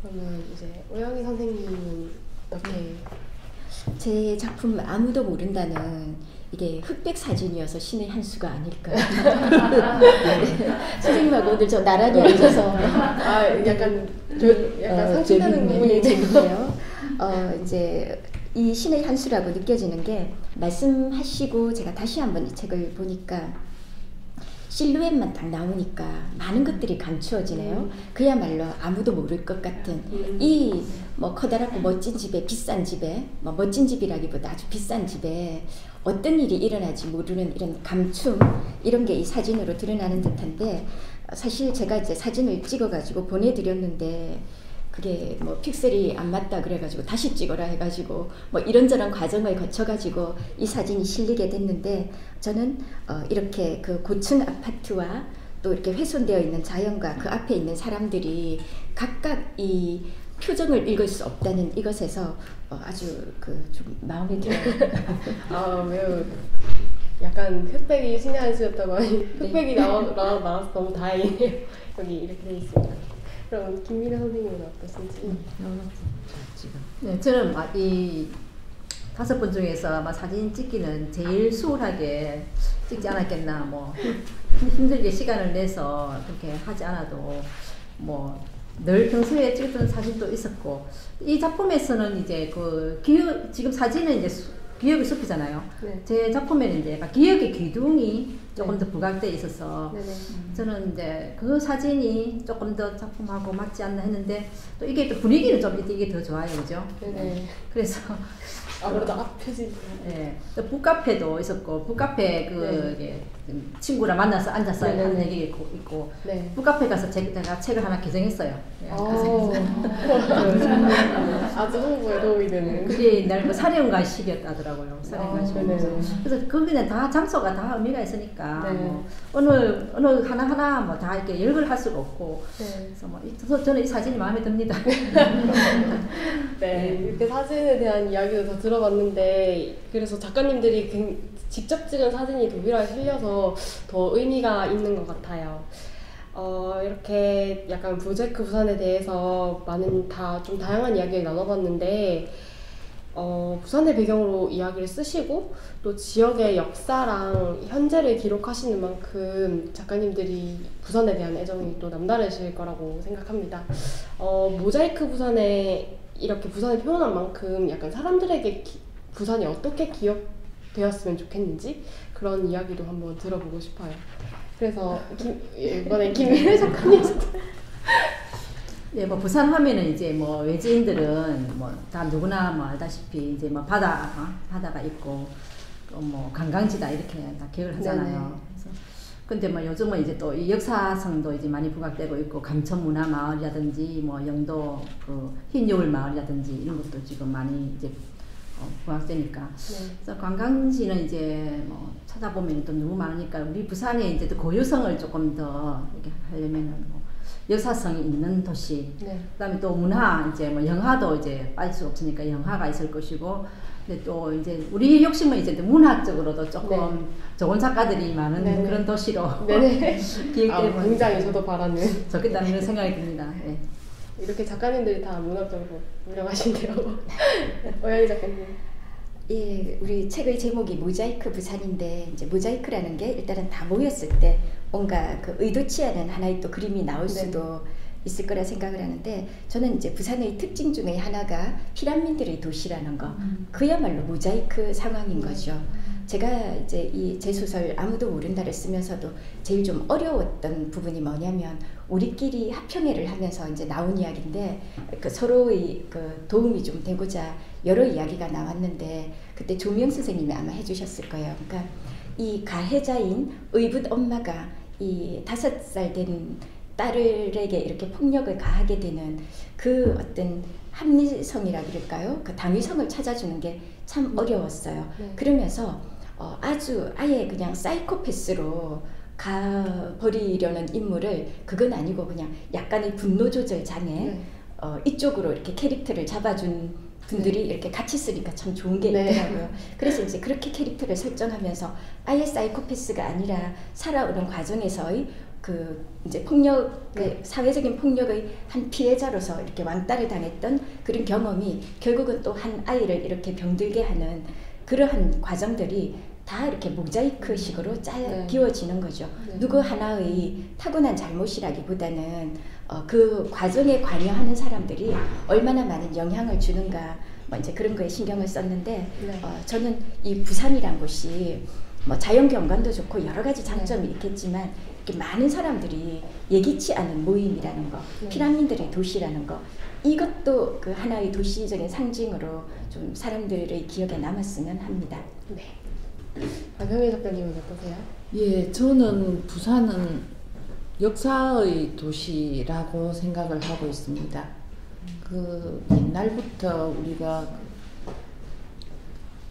그러면 이제 오영희 선생님은 어떻게 제 작품 아무도 모른다는 이게 흑백 사진이어서 신의 한 수가 아닐까요? 선생님하고 오늘 저 나란히 앉아서 약간 상실하는 부분이 재밌네요. 이제 이 신의 한 수라고 느껴지는 게 말씀하시고 제가 다시 한번 이 책을 보니까 실루엣만 딱 나오니까 많은 것들이 감추어지네요. 그야말로 아무도 모를 것 같은 이 뭐 커다랗고 멋진 집에 비싼 집에 뭐 멋진 집이라기보다 아주 비싼 집에 어떤 일이 일어날지 모르는 이런 감춤 이런 게 이 사진으로 드러나는 듯한데 사실 제가 이제 사진을 찍어가지고 보내드렸는데 그게 뭐 픽셀이 안 맞다 그래가지고 다시 찍어라 해가지고 뭐 이런저런 과정을 거쳐가지고 이 사진이 실리게 됐는데 저는 이렇게 그 고층 아파트와 또 이렇게 훼손되어 있는 자연과 그 앞에 있는 사람들이 각각 이 표정을 읽을 수 없다는 이것에서 아주 그 좀 마음에 들어요. 매우 약간 흑백이 신의 한 수였다고 하니 흑백이 나와서 너무 다행이에요. 여기 이렇게 돼 있습니다. 그럼 김민혜 선생님은 어떠신지? 네, 저는 이 5분 중에서 아마 사진 찍기는 제일 수월하게 찍지 않았겠나. 뭐 힘들게 시간을 내서 그렇게 하지 않아도 뭐 늘 평소에 찍던 사진도 있었고, 이 작품에서는 이제 그 기억, 지금 사진은 이제 기억의 숲이잖아요. 네. 제 작품에는 이제 약간 기억의 기둥이 조금 더 부각돼 있어서 네네. 저는 이제 그 사진이 조금 더 작품하고 맞지 않나 했는데, 또 이게 또 분위기는 좀 이게 더 좋아요, 그죠? 네네. 그래서 아무래도 앞 표지. 예, 또 북카페도 있었고, 북카페 그 이제 친구랑 만나서 앉아서 네네네. 하는 얘기 있고, 네. 북카페 가서 제가 책을 하나 개정했어요. 예, 아주 홍보에 도움이 되는. 그게 옛날 뭐 사령관 시기였다더라고요. 사령관 시기. 네네. 그래서 거기는 다 장소가 다 의미가 있으니까 네. 뭐 어느 하나 뭐 다 이렇게 열걸 할 수가 없고. 네. 그래서 뭐 저는 이 사진이 마음에 듭니다. 네, 이렇게 사진에 대한 이야기도 다 들어봤는데, 그래서 작가님들이 직접 찍은 사진이 도비라에 실려서 더 의미가 있는 것 같아요. 이렇게 약간 모자이크 부산에 대해서 좀 다양한 이야기를 나눠봤는데, 부산의 배경으로 이야기를 쓰시고 또 지역의 역사랑 현재를 기록하시는 만큼 작가님들이 부산에 대한 애정이 또 남다르실 거라고 생각합니다. 모자이크 부산에 이렇게 부산을 표현한 만큼 약간 사람들에게 부산이 어떻게 기억되었으면 좋겠는지 그런 이야기도 한번 들어보고 싶어요. 그래서 이번에 김민혜 작가님 예, 뭐 부산 하면은 이제 뭐 외지인들은 뭐 다 누구나 뭐 알다시피 이제 뭐 바다가 있고 또 뭐 관광지다 이렇게 다 기억을 하잖아요. 네네. 그래서 근데 뭐 요즘은 이제 또 이 역사성도 이제 많이 부각되고 있고, 감천문화마을이라든지 뭐 영도 그 흰여울 마을이라든지 이런 것도 지금 많이 이제 부각되니까. 네. 그래서 관광지는 이제 뭐 찾아보면 또 너무 많으니까 우리 부산에 이제 또 고유성을 조금 더 이렇게 하려면은 뭐 역사성이 있는 도시, 네. 그다음에 또 문화, 이제 뭐 영화도 이제 빠질 수 없으니까 영화가 있을 것이고, 근데 또 이제 우리 욕심은 이제 문학적으로도 조금 네. 좋은 작가들이 많은 네네. 그런 도시로 네네. 기획되면 굉장히 저도 바라는. 좋겠다는 그런 생각이 듭니다. 네. 이렇게 작가님들이 다 문학적으로 훌륭하신데요. 오영희 작가님. 예, 우리 책의 제목이 모자이크 부산인데, 이제 모자이크라는 게 일단은 다 모였을 때 뭔가 그 의도치 않은 하나의 또 그림이 나올 수도 있을 거라 생각을 하는데, 저는 이제 부산의 특징 중에 하나가 피라미드의 도시라는 거, 그야말로 모자이크 상황인 거죠. 제가 이제 이 제 소설 아무도 모른다를 쓰면서도 제일 좀 어려웠던 부분이 뭐냐면, 우리끼리 합평회를 하면서 이제 나온 이야기인데, 그 서로의 그 도움이 좀 되고자 여러 이야기가 나왔는데, 그때 조명 선생님이 아마 해주셨을 거예요. 그러니까 이 가해자인 의붓 엄마가 이 5살 된 딸에게 이렇게 폭력을 가하게 되는 그 어떤 합리성이라 그럴까요? 그 당위성을 찾아주는 게 참 어려웠어요. 네. 그러면서 아예 그냥 사이코패스로 가버리려는 인물을, 그건 아니고 그냥 약간의 분노 조절 장애, 네. 이쪽으로 이렇게 캐릭터를 잡아준 분들이 이렇게 같이 쓰니까 참 좋은 게 네. 있더라고요. 그래서 이제 그렇게 캐릭터를 설정하면서 아예 사이코패스가 아니라 살아오는 과정에서의 그 이제 폭력의, 사회적인 폭력의 한 피해자로서 이렇게 왕따를 당했던 그런 경험이 결국은 또 한 아이를 이렇게 병들게 하는 그러한 과정들이 다 이렇게 모자이크식으로 네. 기워지는 거죠. 네. 누구 하나의 타고난 잘못이라기보다는 그 과정에 관여하는 사람들이 얼마나 많은 영향을 주는가, 뭐 이제 그런 거에 신경을 썼는데, 네. 저는 이 부산이란 곳이 뭐 자연 경관도 좋고 여러 가지 장점이 있겠지만, 이렇게 많은 사람들이 예기치 않은 모임이라는 거, 네. 피라미드의 도시라는 거, 이것도 그 하나의 도시적인 상징으로 좀 사람들의 기억에 남았으면 합니다. 네. 박영희 작가님은 어떠세요? 예, 저는 부산은 역사의 도시라고 생각을 하고 있습니다. 그 옛날부터 우리가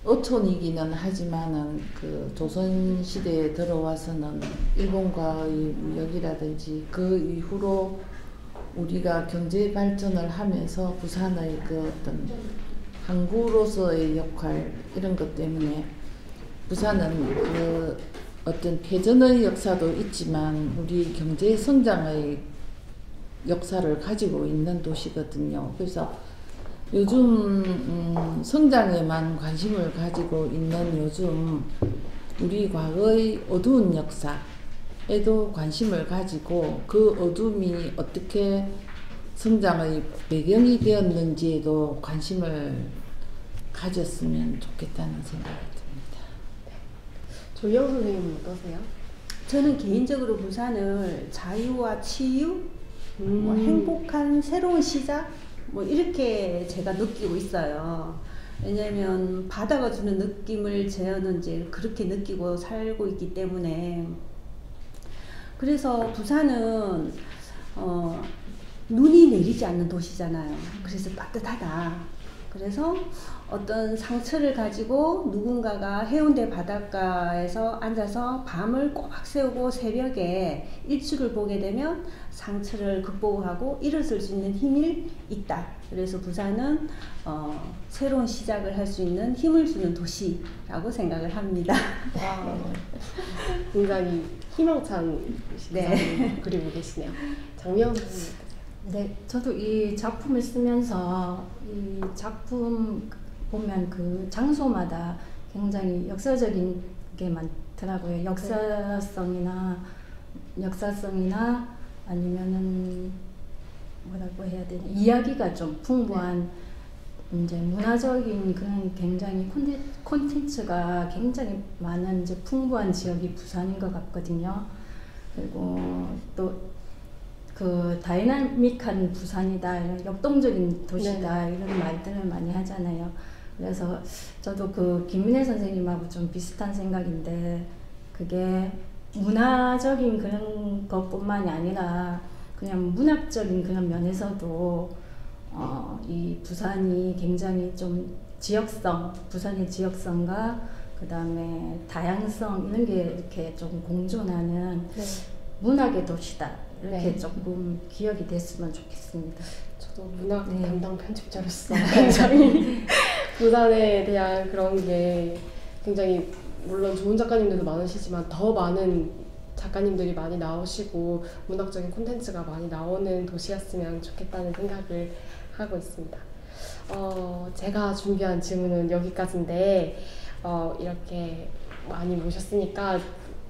어촌이기는 하지만은 그 조선 시대에 들어와서는 일본과의 무역이라든지 그 이후로 우리가 경제 발전을 하면서 부산의 그 어떤 항구로서의 역할, 이런 것 때문에 부산은 그 어떤 패전의 역사도 있지만 우리 경제 성장의 역사를 가지고 있는 도시거든요. 그래서 요즘 성장에만 관심을 가지고 있는 요즘 우리 과거의 어두운 역사에도 관심을 가지고 그 어둠이 어떻게 성장의 배경이 되었는지에도 관심을 가졌으면 좋겠다는 생각이 듭니다. 조희영 선생님은 어떠세요? 저는 개인적으로 부산을 자유와 치유, 뭐 행복한 새로운 시작, 뭐 이렇게 제가 느끼고 있어요. 왜냐하면 바다가 주는 느낌을 저는 이제 그렇게 느끼고 살고 있기 때문에. 그래서 부산은 눈이 내리지 않는 도시잖아요. 그래서 따뜻하다. 그래서 어떤 상처를 가지고 누군가가 해운대 바닷가에서 앉아서 밤을 꼬박 새우고 새벽에 일출을 보게 되면 상처를 극복하고 일어설 수 있는 힘이 있다. 그래서 부산은 새로운 시작을 할 수 있는 힘을 주는 도시라고 생각을 합니다. 와, 굉장히 희망찬 네. 그리고 계시네요. 장미영 선생님. 네, 저도 이 작품을 쓰면서 이 작품 보면 그 장소마다 굉장히 역사적인 게 많더라고요. 역사성이나 아니면은 뭐라고 해야 되나, 이야기가 좀 풍부한 이제 문화적인 그런 굉장히 콘텐츠가 굉장히 많은 이제 풍부한 지역이 부산인 것 같거든요. 그리고 또 그 다이나믹한 부산이다, 이런 역동적인 도시다, 네. 이런 말들을 많이 하잖아요. 그래서 저도 그 김민혜 선생님하고 좀 비슷한 생각인데, 그게 문화적인 그런 것뿐만이 아니라 그냥 문학적인 그런 면에서도 이 부산이 굉장히 좀 부산의 지역성과 그 다음에 다양성, 이런 게 이렇게 좀 공존하는 네. 문학의 도시다, 이렇게 네. 조금 기억이 됐으면 좋겠습니다. 저도 문학 네. 담당 편집자로서 굉장히 부산에 대한 그런 게 굉장히, 물론 좋은 작가님들도 많으시지만 더 많은 작가님들이 많이 나오시고 문학적인 콘텐츠가 많이 나오는 도시였으면 좋겠다는 생각을 하고 있습니다. 제가 준비한 질문은 여기까지인데 이렇게 많이 모셨으니까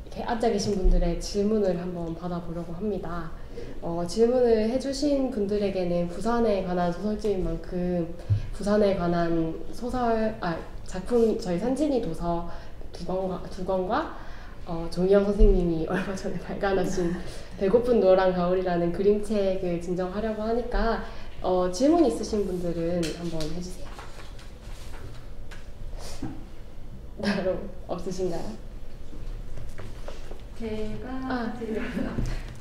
이렇게 앉아 계신 분들의 질문을 한번 받아보려고 합니다. 질문을 해주신 분들에게는 부산에 관한 소설집인 만큼 부산에 관한 작품, 저희 산진이 도서 두 권과 정희영 선생님이 얼마 전에 발간하신 배고픈 노랑 가을이라는 그림책을 증정하려고 하니까 질문 있으신 분들은 한번 해주세요. 따로 없으신가요? 제가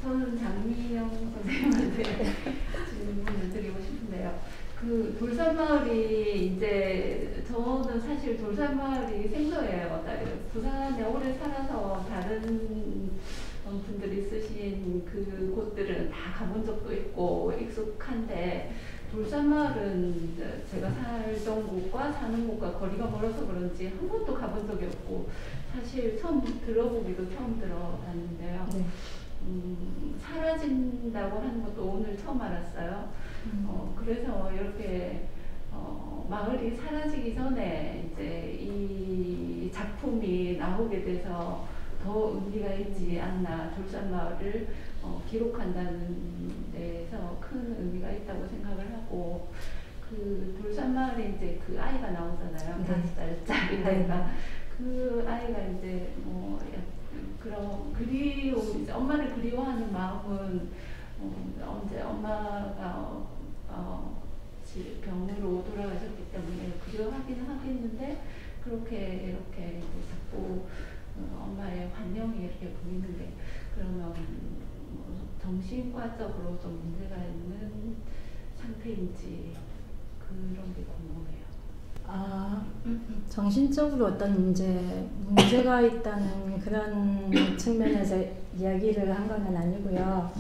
저는 장미영 선생님한테 질문을 드리고 싶은데요. 그 돌산마을이 이제 저는 사실 돌산마을이 생소해요. 부산에 오래 살아서 다른 분들이 쓰신 그 곳들은 다 가본 적도 있고 익숙한데, 돌산마을은 제가 살던 곳과 사는 곳과 거리가 멀어서 그런지 한 번도 가본 적이 없고 사실 처음 들어봤는데요. 네. 사라진다고 하는 것도 오늘 처음 알았어요. 그래서 이렇게 마을이 사라지기 전에 이제 이 작품이 나오게 돼서 더 의미가 있지 않나, 돌산마을을 기록한다는 데에서 큰 의미가 있다고 생각을 하고, 그 돌산마을에 이제 그 아이가 나오잖아요. 5살짜리 아이가. 그 아이가 이제 뭐 그런 그리움, 이제 엄마를 그리워하는 마음은 언제 엄마가 병으로 돌아가셨기 때문에 그리워하기는 하겠는데, 그렇게 이렇게 이제 자꾸 엄마의 환영이 이렇게 보이는 게, 그러면 정신과적으로 좀 문제가 있는 상태인지 그런 게 궁금해요. 정신적으로 어떤 이제 문제가 있다는 그런 측면에서 이야기를 한 건 아니고요.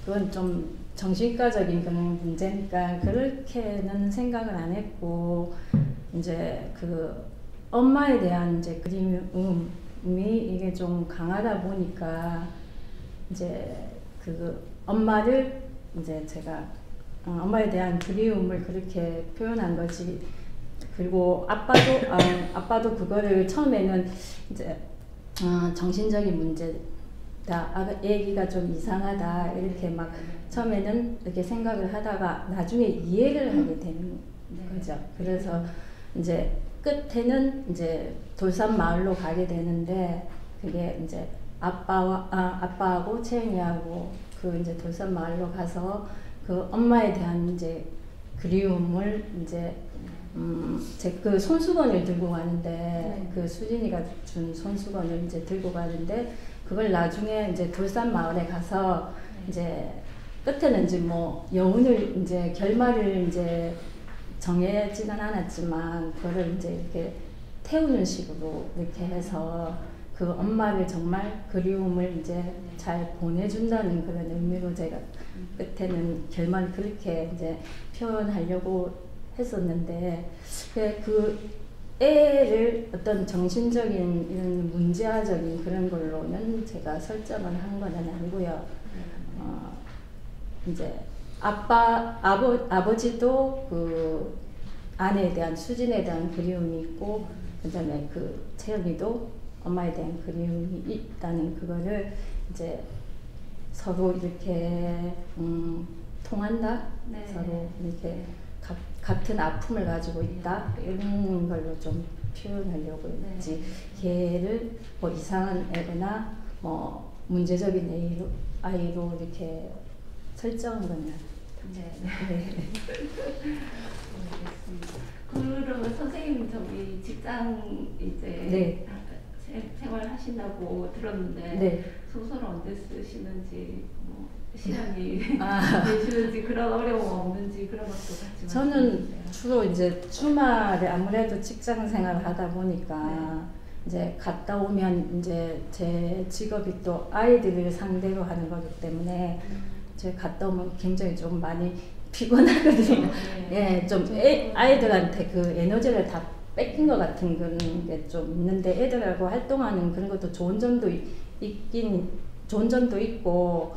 그건 좀 정신과적인 그런 문제니까 그렇게는 생각을 안 했고, 이제 그 엄마에 대한 이제 그리움이 이게 좀 강하다 보니까 이제 그 엄마를 이제 제가 엄마에 대한 그리움을 그렇게 표현한 거지. 그리고 아빠도 그거를 처음에는 이제 정신적인 문제다, 애기가 좀 이상하다 이렇게 막 처음에는 이렇게 생각을 하다가 나중에 이해를 하게 되는 거죠. 그래서 이제 끝에는 이제 돌산 마을로 가게 되는데 그게 이제 아빠하고 채영이하고 그 이제 돌산 마을로 가서 그 엄마에 대한 이제 그리움을 이제 제 그 손수건을 들고 가는데 그 수진이가 준 손수건을 이제 들고 가는데 그걸 나중에 이제 돌산 마을에 가서 이제 끝에는 이제 뭐 여운을 이제 결말을 이제 정해지는 않았지만 그거를 이제 이렇게 태우는 식으로 이렇게 해서 그 엄마를 정말 그리움을 이제 잘 보내준다는 그런 의미로 제가 끝에는 결말을 그렇게 이제 표현하려고 했었는데 그 애를 어떤 정신적인 이런 문제아적인 그런 걸로는 제가 설정을 한 건 아니고요. 이제 아버지도 그 아내에 대한 수진에 대한 그리움이 있고 그다음에 그 채영이도 엄마에 대한 그리움이 있다는 그거를 이제 서로 이렇게 통한다, 네. 서로 이렇게 같은 아픔을 가지고 있다 이런 걸로 좀 표현하려고 했지. 걔를 뭐 이상한 애거나 뭐 문제적인 아이로 이렇게 설정한 건 아니에요. 네. 그러면 선생님 저기 직장 이제 생활 하신다고 들었는데 네. 소설을 언제 쓰시는지 뭐 시간이 되시는지 그런 어려움 없는지 그런 것도 같이 저는 주로 이제 주말에 아무래도 직장 생활을 하다 보니까 이제 갔다 오면 이제 제 직업이 또 아이들을 상대로 하는 거기 때문에 제가 갔다 오면 굉장히 좀 많이 피곤하거든요. 예, 좀 아이들한테 그 에너지를 다 뺏긴 것 같은 그런 게 좀 있는데 애들하고 활동하는 그런 것도 좋은 점도 좋은 점도 있고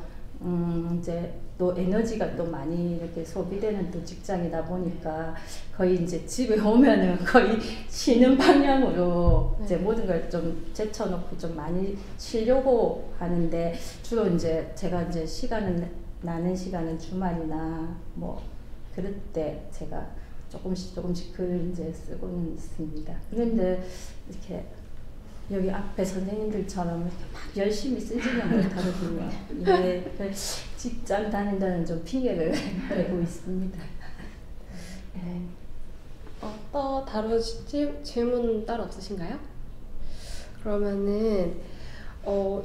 이제 또 에너지가 또 많이 이렇게 소비되는 또 직장이다 보니까 거의 이제 집에 오면은 거의 쉬는 방향으로 이제 모든 걸 좀 제쳐놓고 좀 많이 쉬려고 하는데 주로 이제 제가 이제 나는 시간은 주말이나 뭐 그럴 때 제가 조금씩 글을 이제 쓰고는 있습니다. 그런데 이렇게 여기 앞에 선생님들처럼 이렇게 막 열심히 쓰지는 못하거든요. 예, 직장 다닌다는 좀 핑계를 대고 있습니다. 네. 또 다루실 질문 따로 없으신가요? 그러면은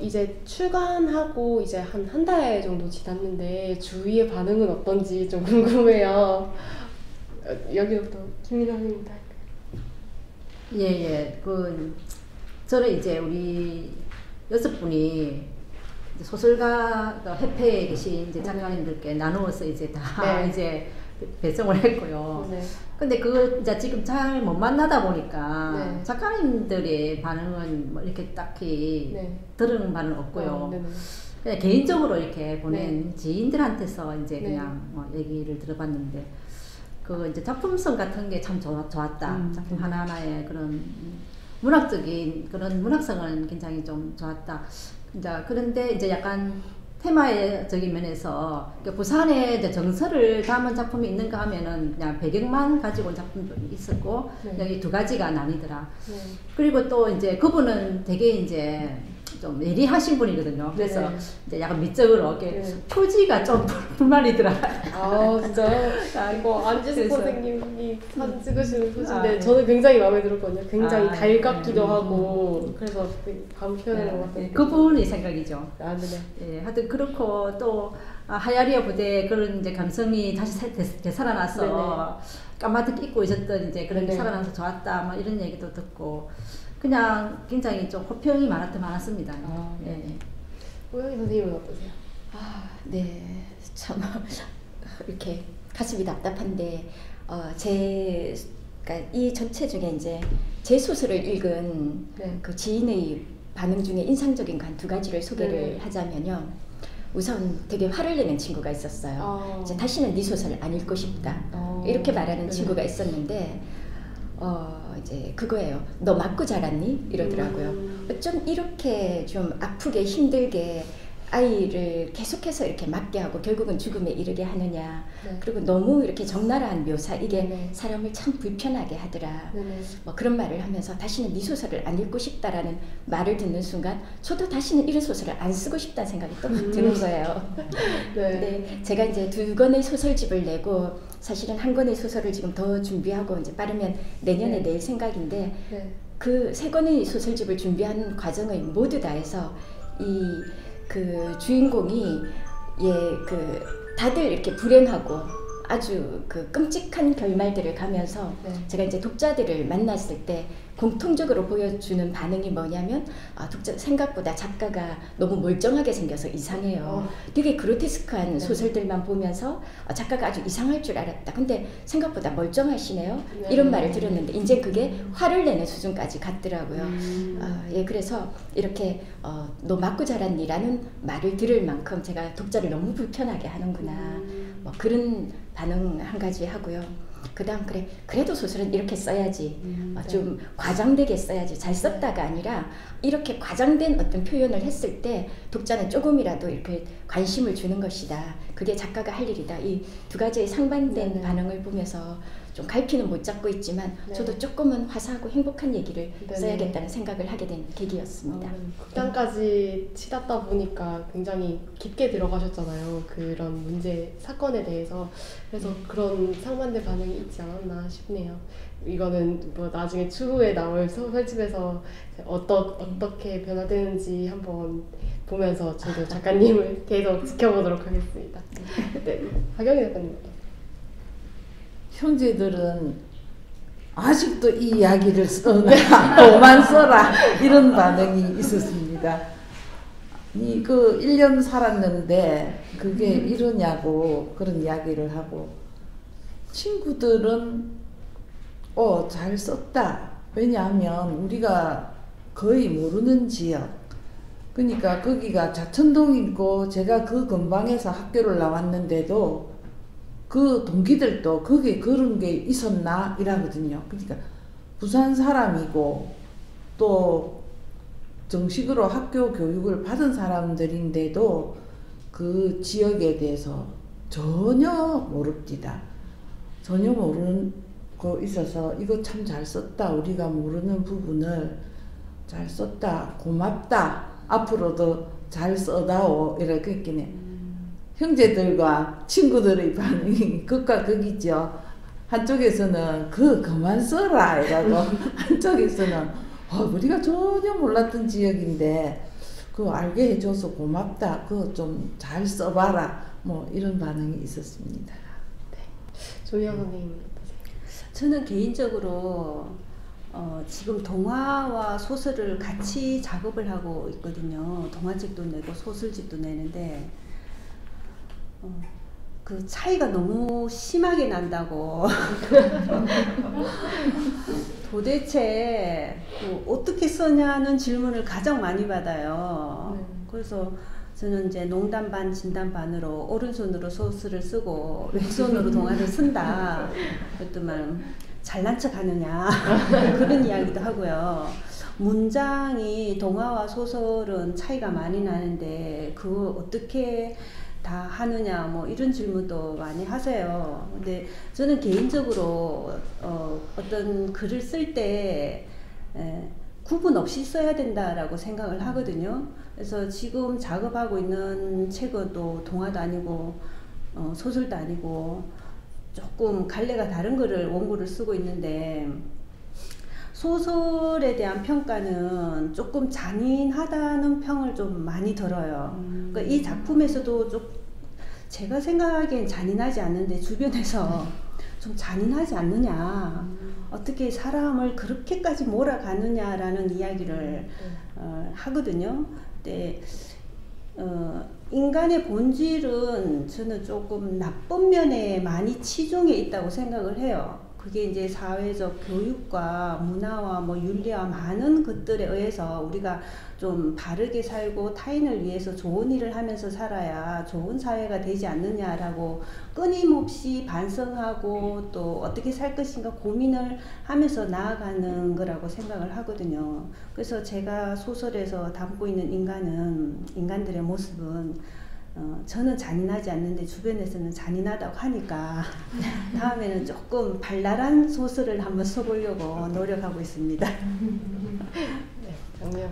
이제 출간하고 이제 한 달 정도 지났는데 주위의 반응은 어떤지 좀 궁금해요. 여기부터 김민아 선생님부터 할까요? 예. 저는 이제 우리 6분이 소설가 협회에 계신 이제 작가님들께 나누어서 이제 다 이제 배송을 했고요. 근데 그거 이제 지금 잘 못 만나다 보니까 작가님들의 반응은 뭐 이렇게 딱히 들은 바는 없고요. 그냥 개인적으로 이렇게 보낸 지인들한테서 이제 그냥 뭐 얘기를 들어봤는데 그 이제 작품성 같은 게 참 좋았다. 작품 하나하나의 그런 문학적인 그런 문학성은 굉장히 좀 좋았다. 그런데 이제 약간 테마적인 면에서 부산의 이제 정서를 담은 작품이 있는가 하면은 그냥 배경만 가지고 온 작품도 있었고 여기 두 가지가 나뉘더라. 그리고 또 이제 그분은 되게 이제 좀 예리하신 분이거든요. 그래서 이제 약간 미적으로 이렇게 표지가 좀 불만이더라. 아 진짜요? 이거 안지숙 선생님이 사진 찍으시는 표지인데 저는 굉장히 마음에 들었거든요. 굉장히 달갑기도 하고 그래서 바로 표현한 것 같아요. 그분의 생각이죠. 네네. 예, 하여튼 그렇고 또 하야리아 부대 그런 이제 감성이 다시 되살아나서 까마득 잊고 있었던 이제 그런 게 살아나서 좋았다. 뭐 이런 얘기도 듣고. 그냥 굉장히 좀 호평이 많았습니다. 오영희 선생님은 어떠세요? 네, 참 이렇게 가슴이 답답한데 그러니까 이 전체 중에 이제 제 소설을 읽은 그 지인의 반응 중에 인상적인 건 두 가지를 소개를 하자면요. 우선 되게 화를 내는 친구가 있었어요. 이제 다시는 네 소설 안 읽고 싶다. 이렇게 말하는 친구가 있었는데 이제 그거예요. 너 맞고 자랐니? 이러더라고요. 좀 이렇게 좀 아프게 힘들게 아이를 계속해서 이렇게 맞게 하고 결국은 죽음에 이르게 하느냐. 네. 그리고 너무 이렇게 적나라한 묘사 이게 네. 사람을 참 불편하게 하더라. 네네. 뭐 그런 말을 하면서 다시는 네 소설을 안 읽고 싶다라는 말을 듣는 순간 저도 다시는 이런 소설을 안 쓰고 싶다는 생각이 또 드는 거예요. 네. 네, 제가 이제 2권의 소설집을 내고 사실은 1권의 소설을 지금 더 준비하고 이제 빠르면 내년에 네. 낼 생각인데 네. 그 3권의 소설집을 준비하는 과정을 모두 다해서 그 주인공이 다들 이렇게 불행하고 아주 그 끔찍한 결말들을 가면서 네. 제가 이제 독자들을 만났을 때 공통적으로 보여주는 반응이 뭐냐면 독자 생각보다 작가가 너무 멀쩡하게 생겨서 이상해요. 되게 그로테스크한 네. 소설들만 보면서 작가가 아주 이상할 줄 알았다. 근데 생각보다 멀쩡하시네요. 네. 이런 말을 들었는데 이제 그게 화를 내는 수준까지 갔더라고요. 예, 그래서 이렇게 너 맞고 자랐니라는 말을 들을 만큼 제가 독자를 너무 불편하게 하는구나. 뭐 그런 반응 한 가지 하고요. 그 다음 그래도 소설은 이렇게 써야지. 좀 과장되게 써야지. 잘 썼다가 아니라 이렇게 과장된 어떤 표현을 했을 때 독자는 조금이라도 이렇게 관심을 주는 것이다. 그게 작가가 할 일이다. 이 2가지의 상반된 네네. 반응을 보면서 좀 갈피는 못 잡고 있지만 네. 저도 조금은 화사하고 행복한 얘기를 네네. 써야겠다는 생각을 하게 된 계기였습니다. 극단까지 치닫다 보니까 굉장히 깊게 들어가셨잖아요. 그런 문제, 사건에 대해서. 그래서 그런 상반된 반응이 있지 않았나 싶네요. 이거는 뭐 나중에 추후에 나올 소설집에서 어떻게 변화되는지 한번 보면서 저도 작가님을 계속 지켜보도록 하겠습니다. 네, 박영희 작가님. 형제들은 아직도 이 이야기를 써나 너만 써라 이런 반응이 있었습니다. 그 1년 살았는데 그게 이러냐고 그런 이야기를 하고 친구들은 잘 썼다. 왜냐하면 우리가 거의 모르는 지역 그러니까 거기가 자천동이고 제가 그 근방에서 학교를 나왔는데도 그 동기들도 거기에 그런 게 있었나 이러거든요. 그러니까 부산 사람이고 또 정식으로 학교 교육을 받은 사람들인데도 그 지역에 대해서 전혀 모릅니다. 전혀 모르는 거 있어서 이거 참 잘 썼다. 우리가 모르는 부분을 잘 썼다. 고맙다. 앞으로도 잘 써다오. 이렇게 했긴 형제들과 친구들의 반응이 극과 극이죠. 한쪽에서는 그만 써라 이라고 한쪽에서는 우리가 전혀 몰랐던 지역인데 그거 알게 해줘서 고맙다. 그거 좀 잘 써봐라. 뭐 이런 반응이 있었습니다. 조희영 선생님 어떠세요? 저는 개인적으로 지금 동화와 소설을 같이 작업을 하고 있거든요. 동화책도 내고 소설집도 내는데 그 차이가 너무 심하게 난다고. 도대체 어떻게 쓰냐는 질문을 가장 많이 받아요. 그래서 저는 이제 농담 반 진담 반으로 오른손으로 소설을 쓰고 왼손으로 동화를 쓴다. 그랬더만 잘난 척 하느냐 그런 이야기도 하고요. 문장이 동화와 소설은 차이가 많이 나는데 그거 어떻게 다 하느냐 뭐 이런 질문도 많이 하세요. 근데 저는 개인적으로 어떤 글을 쓸 때 구분 없이 써야 된다라고 생각을 하거든요. 그래서 지금 작업하고 있는 책은 또 동화도 아니고 소설도 아니고 조금 갈래가 다른 거를 원고를 쓰고 있는데 소설에 대한 평가는 조금 잔인하다는 평을 좀 많이 들어요. 그러니까 이 작품에서도 좀 제가 생각하기엔 잔인하지 않는데 주변에서 좀 잔인하지 않느냐, 어떻게 사람을 그렇게까지 몰아가느냐라는 이야기를 하거든요. 근데 인간의 본질은 저는 조금 나쁜 면에 많이 치중해 있다고 생각을 해요. 그게 이제 사회적 교육과 문화와 뭐 윤리와 많은 것들에 의해서 우리가 좀 바르게 살고 타인을 위해서 좋은 일을 하면서 살아야 좋은 사회가 되지 않느냐라고 끊임없이 반성하고 또 어떻게 살 것인가 고민을 하면서 나아가는 거라고 생각을 하거든요. 그래서 제가 소설에서 담고 있는 인간들의 모습은 저는 잔인하지 않는데 주변에서는 잔인하다고 하니까 다음에는 조금 발랄한 소설을 한번 써보려고 노력하고 있습니다. 네, 장미영.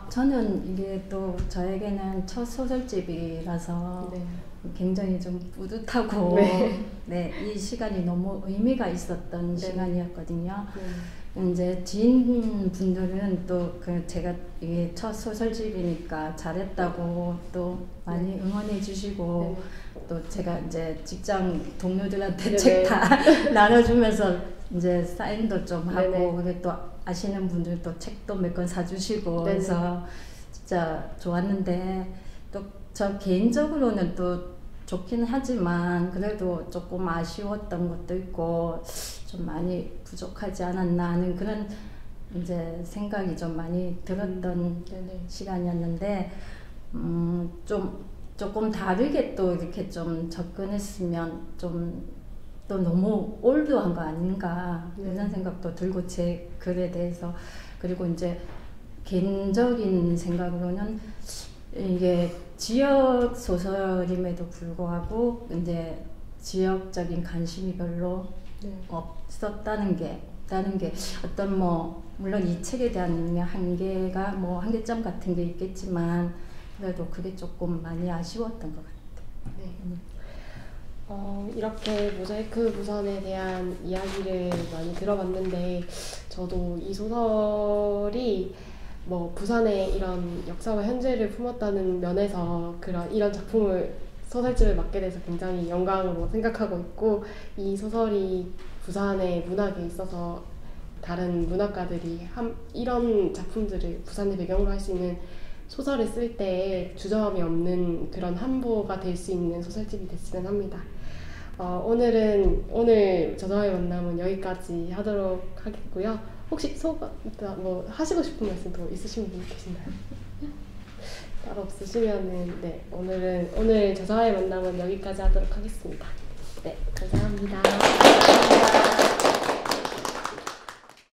저는 이게 또 저에게는 첫 소설집이라서 네. 굉장히 좀 뿌듯하고 네. 네, 이 시간이 너무 의미가 있었던 네. 시간이었거든요. 네. 이제 지인분들은 또 제가 이게 첫 소설집이니까 잘했다고 또 많이 응원해 주시고 또 제가 이제 직장 동료들한테 네네. 책 다 나눠주면서 이제 사인도 좀 하고 네네. 그게 또 아시는 분들도 책도 몇 권 사주시고 네네. 그래서 진짜 좋았는데 또 저 개인적으로는 또 좋긴 하지만 그래도 조금 아쉬웠던 것도 있고 좀 많이 부족하지 않았나 하는 그런 이제 생각이 좀 많이 들었던 시간이었는데 조금 다르게 또 이렇게 좀 접근했으면 좀 또 너무 올드한 거 아닌가 이런 생각도 들고 제 글에 대해서 그리고 이제 개인적인 생각으로는 이게 지역 소설임에도 불구하고 이제 지역적인 관심이 별로 없었다는 게 어떤 뭐 물론 이 책에 대한 한계가 뭐 한계점 같은 게 있겠지만 그래도 그게 조금 많이 아쉬웠던 것 같아요. 네. 이렇게 모자이크 부산에 대한 이야기를 많이 들어봤는데 저도 이 소설이 뭐 부산의 이런 역사와 현재를 품었다는 면에서 이런 작품을 소설집을 맡게 돼서 굉장히 영광으로 생각하고 있고 이 소설이 부산의 문학에 있어서 다른 문학가들이 이런 작품들을 부산의 배경으로 할 수 있는 소설을 쓸 때 주저함이 없는 그런 함보가 될 수 있는 소설집이 됐으면 합니다. 오늘 저자와의 만남은 여기까지 하도록 하겠고요. 혹시 뭐 하시고 싶은 말씀 더 있으신 분 계신가요? 따로 없으시면은 네 오늘 저자와의 만남은 여기까지 하도록 하겠습니다. 네 감사합니다.